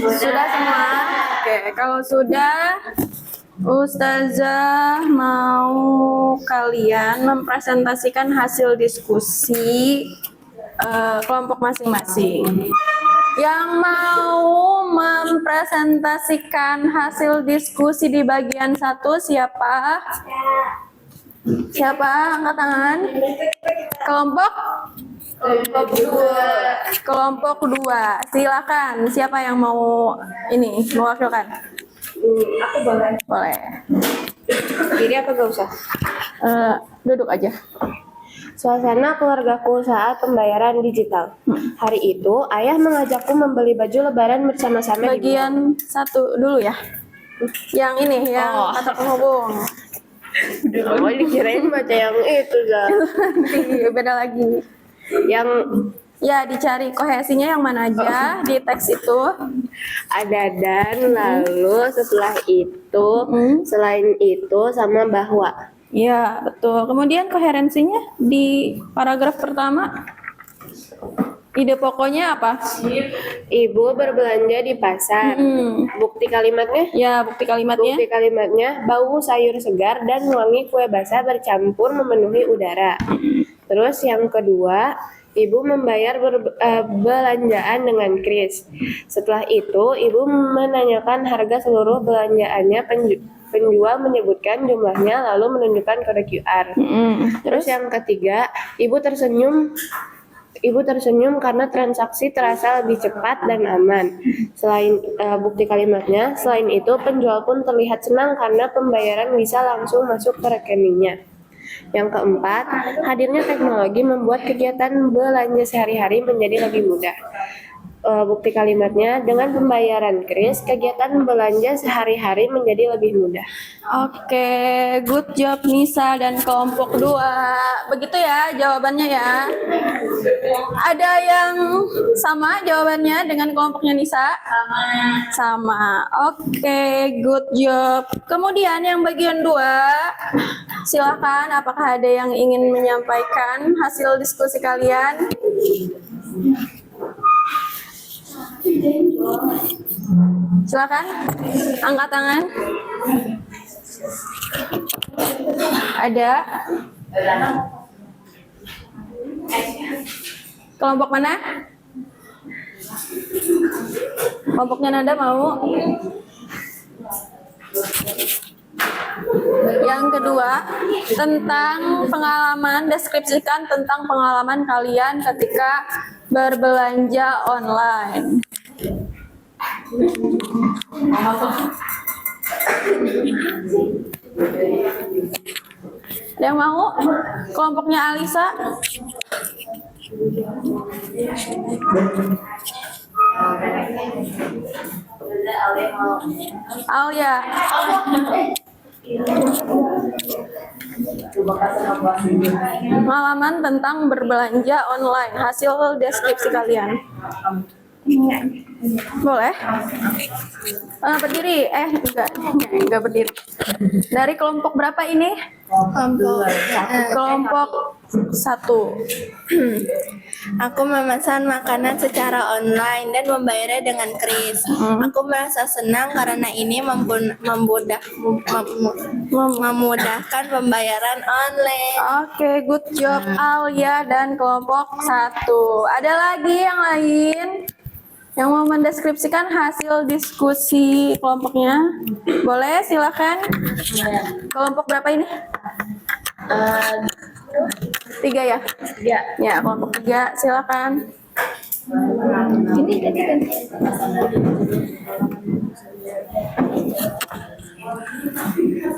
Sudah semua? Oke, kalau sudah, Ustazah mau kalian mempresentasikan hasil diskusi kelompok masing-masing. Yang mau mempresentasikan hasil diskusi di bagian 1 siapa? Siapa? Angkat tangan. Kelompok? Kelompok 2. Silakan. Siapa yang mau ini mewakilkan? Aku boleh. Boleh. Diri apa gak usah? Duduk aja. Suasana keluargaku saat pembayaran digital. Hari itu, ayah mengajakku membeli baju lebaran bersama-sama di mall. Bagian 1 dulu ya. Yang ini, yang kata penghubung. Oh, dikirain baca yang itu, Zah. Nanti beda lagi. Yang Ya, dicari kohesinya yang mana aja di teks itu. ada dan, lalu setelah itu, selain itu, sama bahwa. Ya, betul. Kemudian koherensinya di paragraf pertama. Ide pokoknya apa? Ibu berbelanja di pasar. Bukti kalimatnya? Ya, bukti kalimatnya. Bukti kalimatnya, bau sayur segar dan wangi kue basah bercampur memenuhi udara. Terus yang kedua, ibu membayar belanjaan dengan kris. Setelah itu, ibu menanyakan harga seluruh belanjaannya. Penjual menyebutkan jumlahnya lalu menunjukkan kode QR. Terus yang ketiga, ibu tersenyum karena transaksi terasa lebih cepat dan aman. Selain bukti kalimatnya, selain itu penjual pun terlihat senang karena pembayaran bisa langsung masuk ke rekeningnya. Yang keempat, hadirnya teknologi membuat kegiatan belanja sehari-hari menjadi lebih mudah. Bukti kalimatnya, dengan pembayaran kris, kegiatan belanja sehari-hari menjadi lebih mudah. Oke, good job Nisa dan kelompok 2. Begitu ya jawabannya ya. Ada yang sama jawabannya dengan kelompoknya Nisa? Sama. Oke, good job. Kemudian yang bagian 2, silakan apakah ada yang ingin menyampaikan hasil diskusi kalian? Silakan, angkat tangan. Ada? Kelompok mana? Kelompoknya Nada mau? Yang kedua, tentang pengalaman, deskripsikan tentang pengalaman kalian ketika berbelanja online. Ada yang mau? Kelompoknya Alisa? Alia. Pengalaman tentang berbelanja online, hasil deskripsi kalian. Boleh? Berdiri? Enggak berdiri. Dari kelompok berapa ini? Kelompok 1. Aku memesan makanan secara online dan membayarnya dengan kris. Aku merasa senang karena ini memudahkan pembayaran online. Oke, good job Alia dan kelompok 1. Ada lagi yang lain yang mau mendeskripsikan hasil diskusi kelompoknya? Boleh, silakan. Kelompok berapa ini? 3 ya? Ya, kelompok 3, silakan.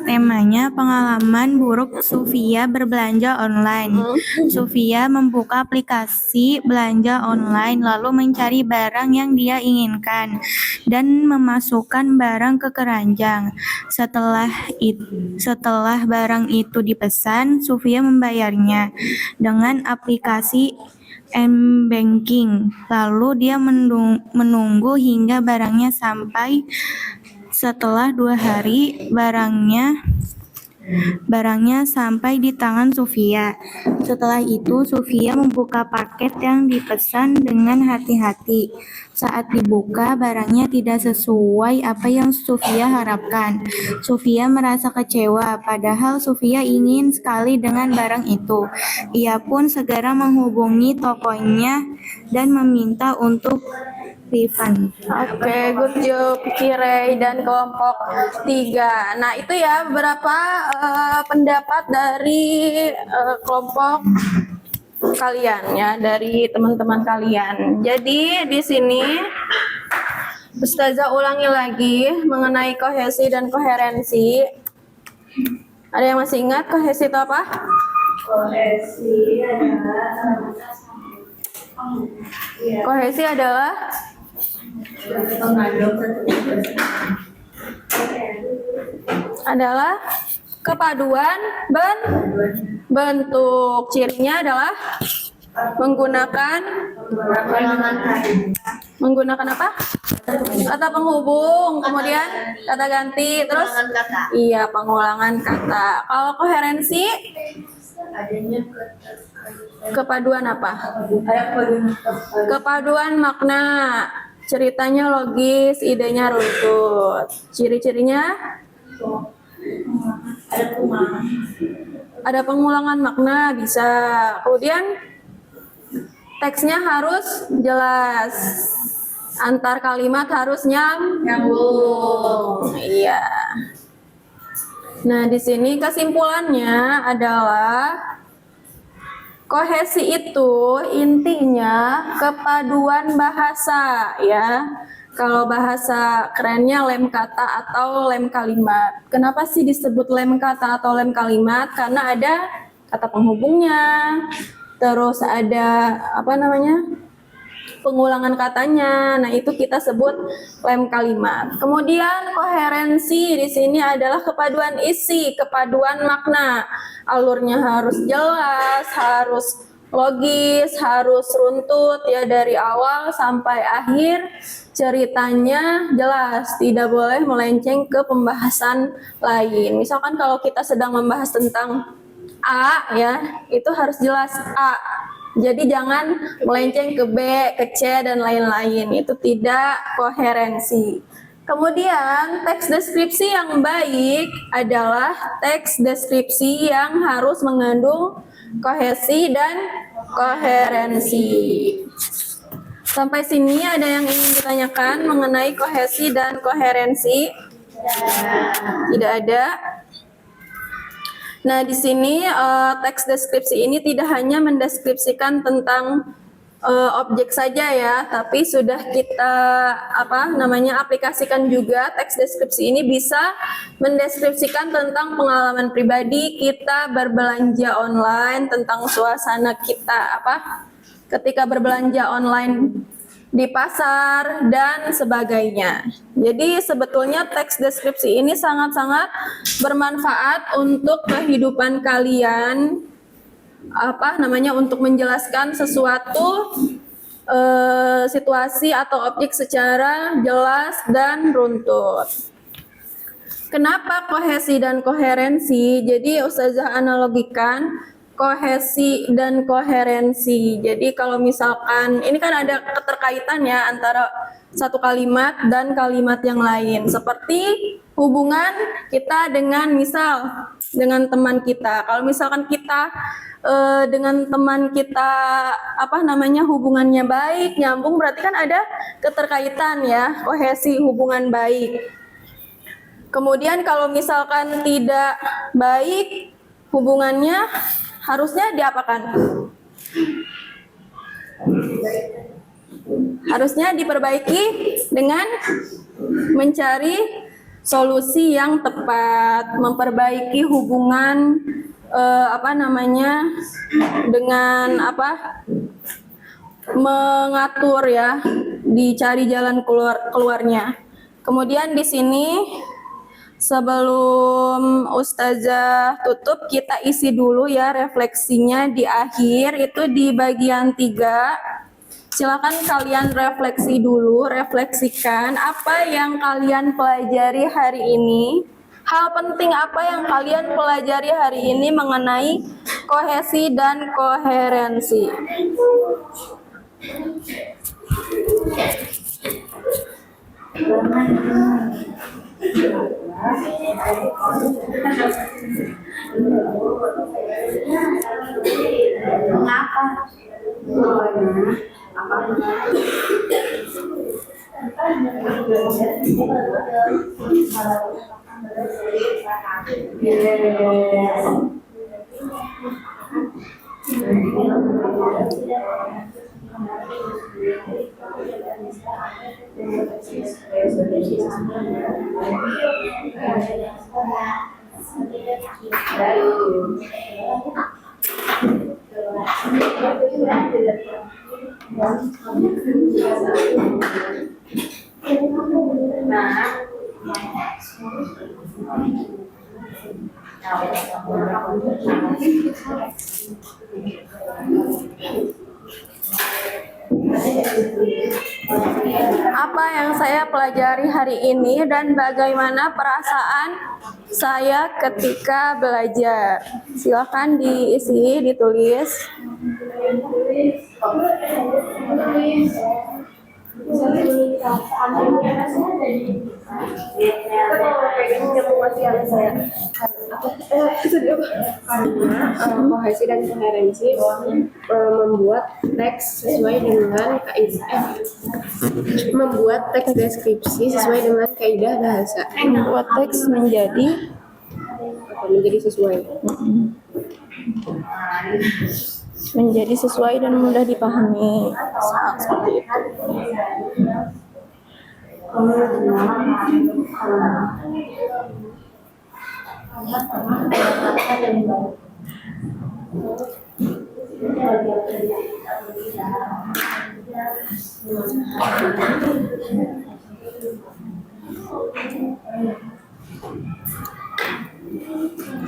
Temanya pengalaman buruk Sufia berbelanja online. Sufia membuka aplikasi belanja online lalu mencari barang yang dia inginkan dan memasukkan barang ke keranjang. Setelah barang itu dipesan, Sufia membayarnya dengan aplikasi m-banking. Lalu dia menunggu hingga barangnya sampai. Setelah 2 hari, barangnya sampai di tangan Sufia. Setelah itu, Sufia membuka paket yang dipesan dengan hati-hati. Saat dibuka, barangnya tidak sesuai apa yang Sufia harapkan. Sufia merasa kecewa, padahal Sufia ingin sekali dengan barang itu. Ia pun segera menghubungi tokonya dan meminta untuk refund. Oke, good job Kirei dan kelompok 3. Nah, itu ya beberapa pendapat dari kelompok kalian ya, dari teman-teman kalian. Jadi di sini Ustazah ulangi lagi mengenai kohesi dan koherensi. Ada yang masih ingat kohesi itu apa? Kohesi adalah kepaduan bentuk. Cirinya adalah menggunakan apa? Kata penghubung, kemudian kata ganti, terus iya, pengulangan kata. Kalau koherensi kepaduan apa? Kepaduan makna. Ceritanya logis, idenya runtut. Ciri-cirinya ada pengulangan makna, bisa. Kemudian teksnya harus jelas. Antar kalimat harus nyambung. Iya. Nah, di sini kesimpulannya adalah kohesi itu intinya kepaduan bahasa ya. Kalau bahasa kerennya lem kata atau lem kalimat. Kenapa sih disebut lem kata atau lem kalimat? Karena ada kata penghubungnya, terus ada pengulangan katanya. Nah, itu kita sebut lem kalimat. Kemudian koherensi di sini adalah kepaduan isi, kepaduan makna. Alurnya harus jelas, harus logis, harus runtut ya, dari awal sampai akhir ceritanya jelas, tidak boleh melenceng ke pembahasan lain. Misalkan kalau kita sedang membahas tentang A ya, itu harus jelas A. Jadi jangan melenceng ke B, ke C dan lain-lain. Itu tidak koherensi. Kemudian teks deskripsi yang baik adalah teks deskripsi yang harus mengandung kohesi dan koherensi. Sampai sini ada yang ingin ditanyakan mengenai kohesi dan koherensi? Tidak ada. Nah, di sini teks deskripsi ini tidak hanya mendeskripsikan tentang objek saja ya, tapi sudah kita aplikasikan juga. Teks deskripsi ini bisa mendeskripsikan tentang pengalaman pribadi kita berbelanja online, tentang suasana kita ketika berbelanja online di pasar dan sebagainya. Jadi sebetulnya teks deskripsi ini sangat-sangat bermanfaat untuk kehidupan kalian, untuk menjelaskan sesuatu situasi atau objek secara jelas dan runtut. Kenapa kohesi dan koherensi? Jadi Ustazah analogikan kohesi dan koherensi. Jadi kalau misalkan ini kan ada keterkaitan ya antara satu kalimat dan kalimat yang lain. Seperti hubungan kita dengan dengan teman kita. Kalau misalkan kita dengan teman kita hubungannya baik, nyambung, berarti kan ada keterkaitan ya, kohesi, hubungan baik. Kemudian kalau misalkan tidak baik hubungannya, harusnya diapakan? Harusnya diperbaiki dengan mencari solusi yang tepat, memperbaiki hubungan dengan mengatur ya, dicari jalan keluarnya. Kemudian di sini sebelum Ustazah tutup, kita isi dulu ya refleksinya di akhir, itu di bagian 3. Silakan kalian refleksi dulu, refleksikan apa yang kalian pelajari hari ini. Hal penting apa yang kalian pelajari hari ini mengenai kohesi dan koherensi. Apa yang saya pelajari hari ini dan bagaimana perasaan saya ketika belajar. Silakan diisi, ditulis. Kohesi dan koherensi membuat teks sesuai dengan membuat teks deskripsi sesuai dengan kaidah bahasa. Membuat teks menjadi sesuai dan mudah dipahami. Seperti itu.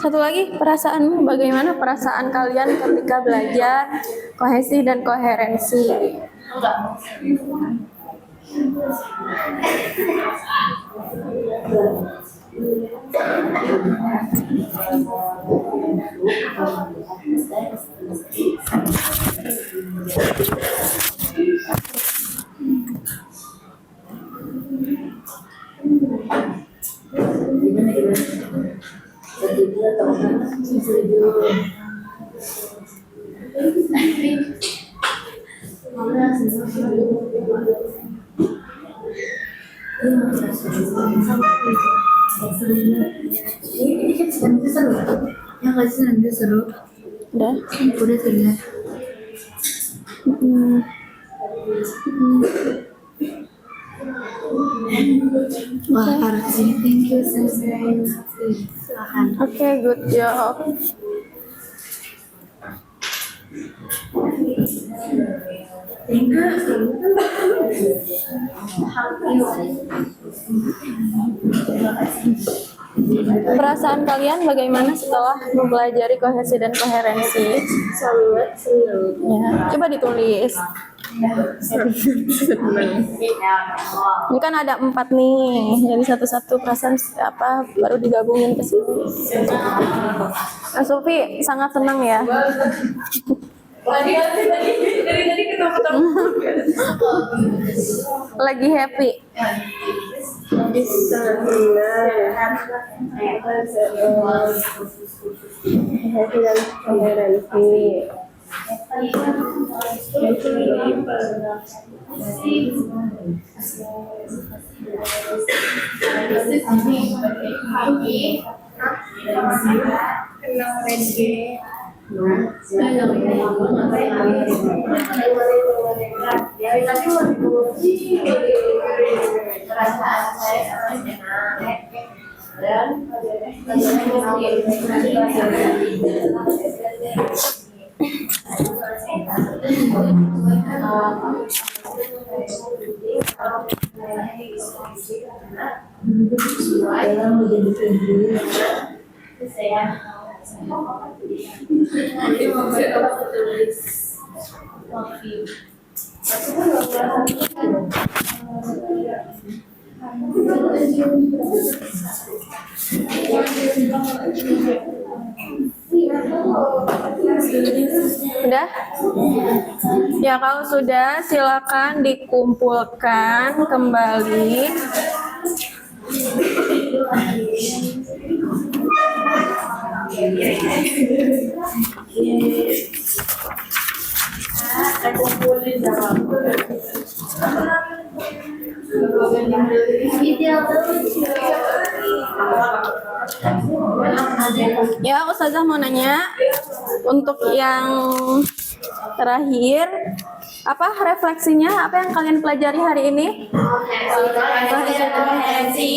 Satu lagi, perasaanmu, bagaimana perasaan kalian ketika belajar kohesi dan koherensi? Yang kasih nanti seru. Udah? Udah terlihat. Wah, harus ini. Thank you, silakan. Oke, good job. Terima kasih. Perasaan kalian bagaimana setelah mempelajari kohesi dan koherensi? Sangat senang. Ya, coba ditulis. Ini kan ada 4 nih, jadi satu-satu perasaan apa baru digabungin ke sini. Nah, Sofi sangat senang ya. Lagi happy. Udah? Ya, kalau sudah silakan dikumpulkan kembali. Ya, Ustazah mau nanya untuk yang terakhir, apa refleksinya? Apa yang kalian pelajari hari ini? Koherensi.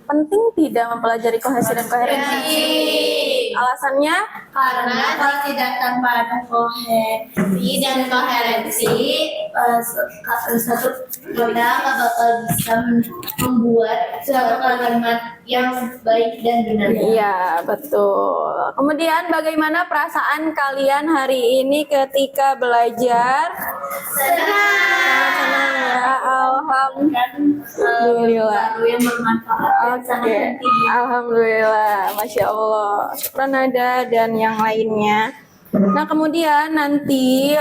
Penting tidak mempelajari kohesi dan koherensi? Alasannya? Karena kalau tidak tanpa ada kohesi dan koherensi, satu kita nggak bakal bisa membuat suatu kalimat yang baik dan benar. Iya, betul. Kemudian bagaimana perasaan kalian hari ini ketika belajar? Senang ya, alhamdulillah. Yang bermanfaat. Oke, alhamdulillah, masya Allah. Syukran Nada dan yang lainnya. Nah, kemudian nanti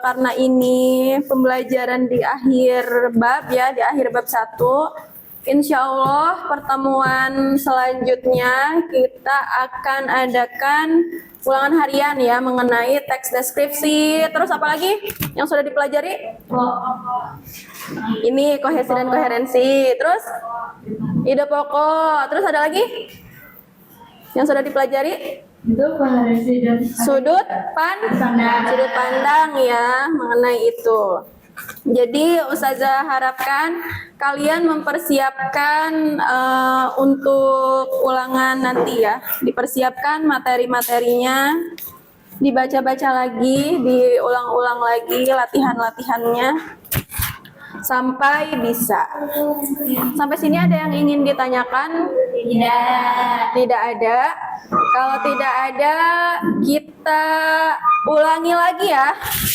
karena ini pembelajaran di akhir bab ya, di akhir bab 1, insya Allah pertemuan selanjutnya kita akan adakan ulangan harian ya mengenai teks deskripsi. Terus apa lagi yang sudah dipelajari? Ini kohesi dan koherensi. Terus ide pokok. Terus ada lagi yang sudah dipelajari? Itu koherensi dan Sudut pandang ya mengenai itu. Jadi Ustazah harapkan kalian mempersiapkan untuk ulangan nanti ya, dipersiapkan materi-materinya, dibaca-baca lagi, diulang-ulang lagi latihan-latihannya sampai bisa. Sampai sini ada yang ingin ditanyakan? Tidak ada. Kalau tidak ada, kita ulangi lagi ya.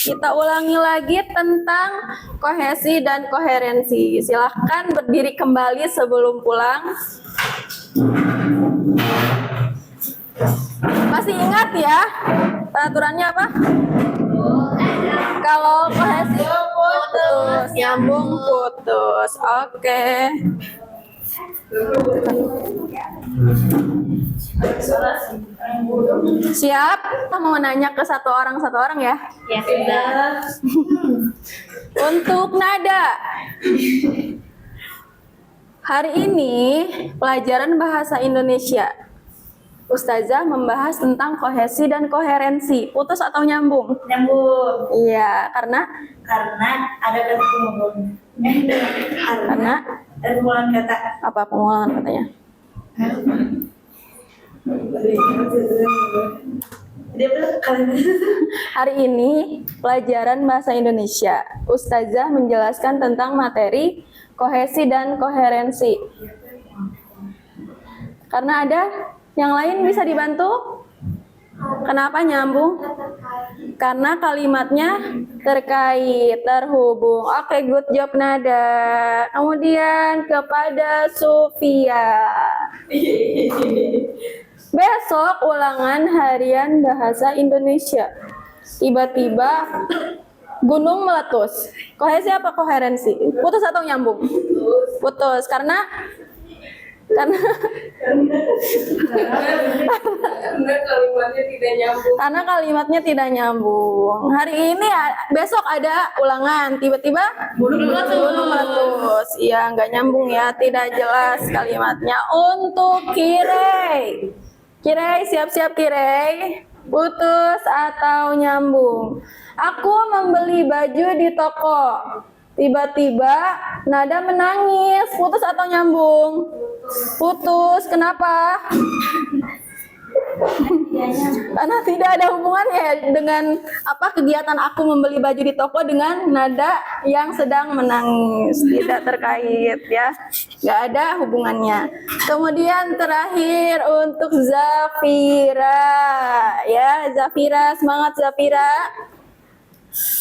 Kita ulangi lagi tentang kohesi dan koherensi. Silahkan berdiri kembali sebelum pulang. Masih ingat ya peraturannya apa? Kalau kohesi putus, nyambung putus. Oke. Siap? Kita mau nanya ke satu orang ya? Ya sudah. Untuk Nada, hari ini pelajaran bahasa Indonesia, Ustazah membahas tentang kohesi dan koherensi. Putus atau nyambung? Nyambung. Iya, karena Ada kata pengulangan. karena Ada pengulangan kata. apa pengulangan katanya? Hari ini pelajaran bahasa Indonesia, Ustazah menjelaskan tentang materi kohesi dan koherensi. Karena ada yang lain bisa dibantu? Kenapa nyambung? Karena kalimatnya terkait, terhubung. Oke, good job Nada. Kemudian kepada Sofia. Besok ulangan harian bahasa Indonesia. Tiba-tiba gunung meletus. Kohesi apa koherensi? Putus atau nyambung? Putus. Karena kalimatnya tidak nyambung. Hari ini besok ada ulangan, tiba-tiba gunung meletus. Iya, nggak nyambung ya, tidak jelas kalimatnya. Untuk Kirei. Kirei, siap-siap Kirei. Putus atau nyambung? Aku membeli baju di toko. Tiba-tiba Nada menangis. Putus atau nyambung? Putus. Kenapa? Karena tidak ada hubungannya dengan kegiatan aku membeli baju di toko dengan Nada yang sedang menangis. Tidak terkait ya. Nggak ada hubungannya. Kemudian terakhir untuk Zafira. Ya, Zafira, semangat Zafira.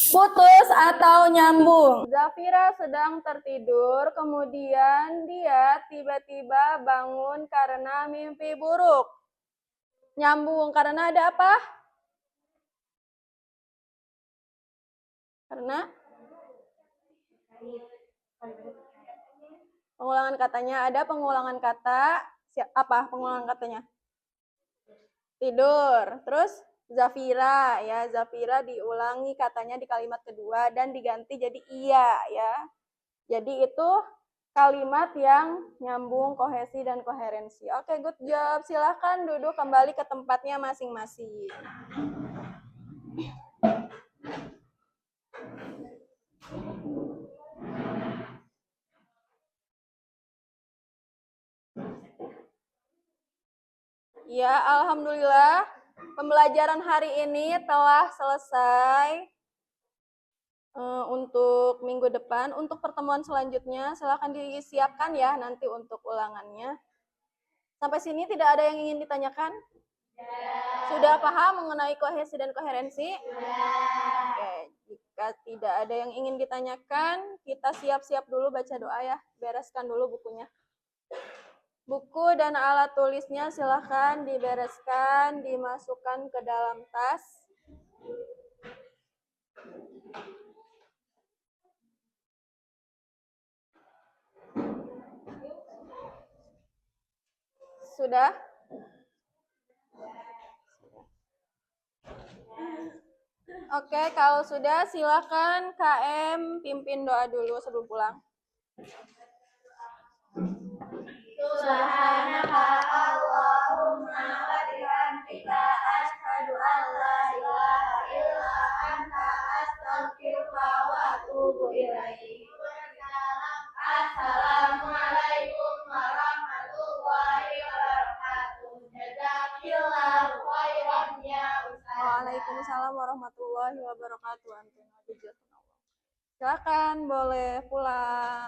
Putus atau nyambung? Zafira sedang tertidur, kemudian dia tiba-tiba bangun karena mimpi buruk. Nyambung karena ada apa? Karena pengulangan katanya, ada pengulangan kata. Apa pengulangan katanya? Tidur. Terus Zafira ya, Zafira diulangi katanya di kalimat kedua dan diganti jadi iya ya. Jadi itu kalimat yang nyambung, kohesi dan koherensi. Oke, good job. Silahkan duduk kembali ke tempatnya masing-masing. Ya, alhamdulillah. Pembelajaran hari ini telah selesai. Untuk minggu depan, untuk pertemuan selanjutnya silakan disiapkan ya nanti untuk ulangannya. Sampai sini tidak ada yang ingin ditanyakan? Sudah paham mengenai kohesi dan koherensi? Oke, jika tidak ada yang ingin ditanyakan, kita siap-siap dulu baca doa ya. Bereskan dulu bukunya. Buku dan alat tulisnya silahkan dibereskan, dimasukkan ke dalam tas. Sudah? Oke, kalau sudah silakan KM pimpin doa dulu sebelum pulang. Subhanaka Allahumma wa bihamdika asyhadu an la ilaha illa anta astaghfiruka wa atubu ilaik. Assalamualaikum warahmatullahi wabarakatuh. Jazakillahu khairan ya Ustaz. Waalaikumsalam warahmatullahi wabarakatuh. Silakan boleh pulang.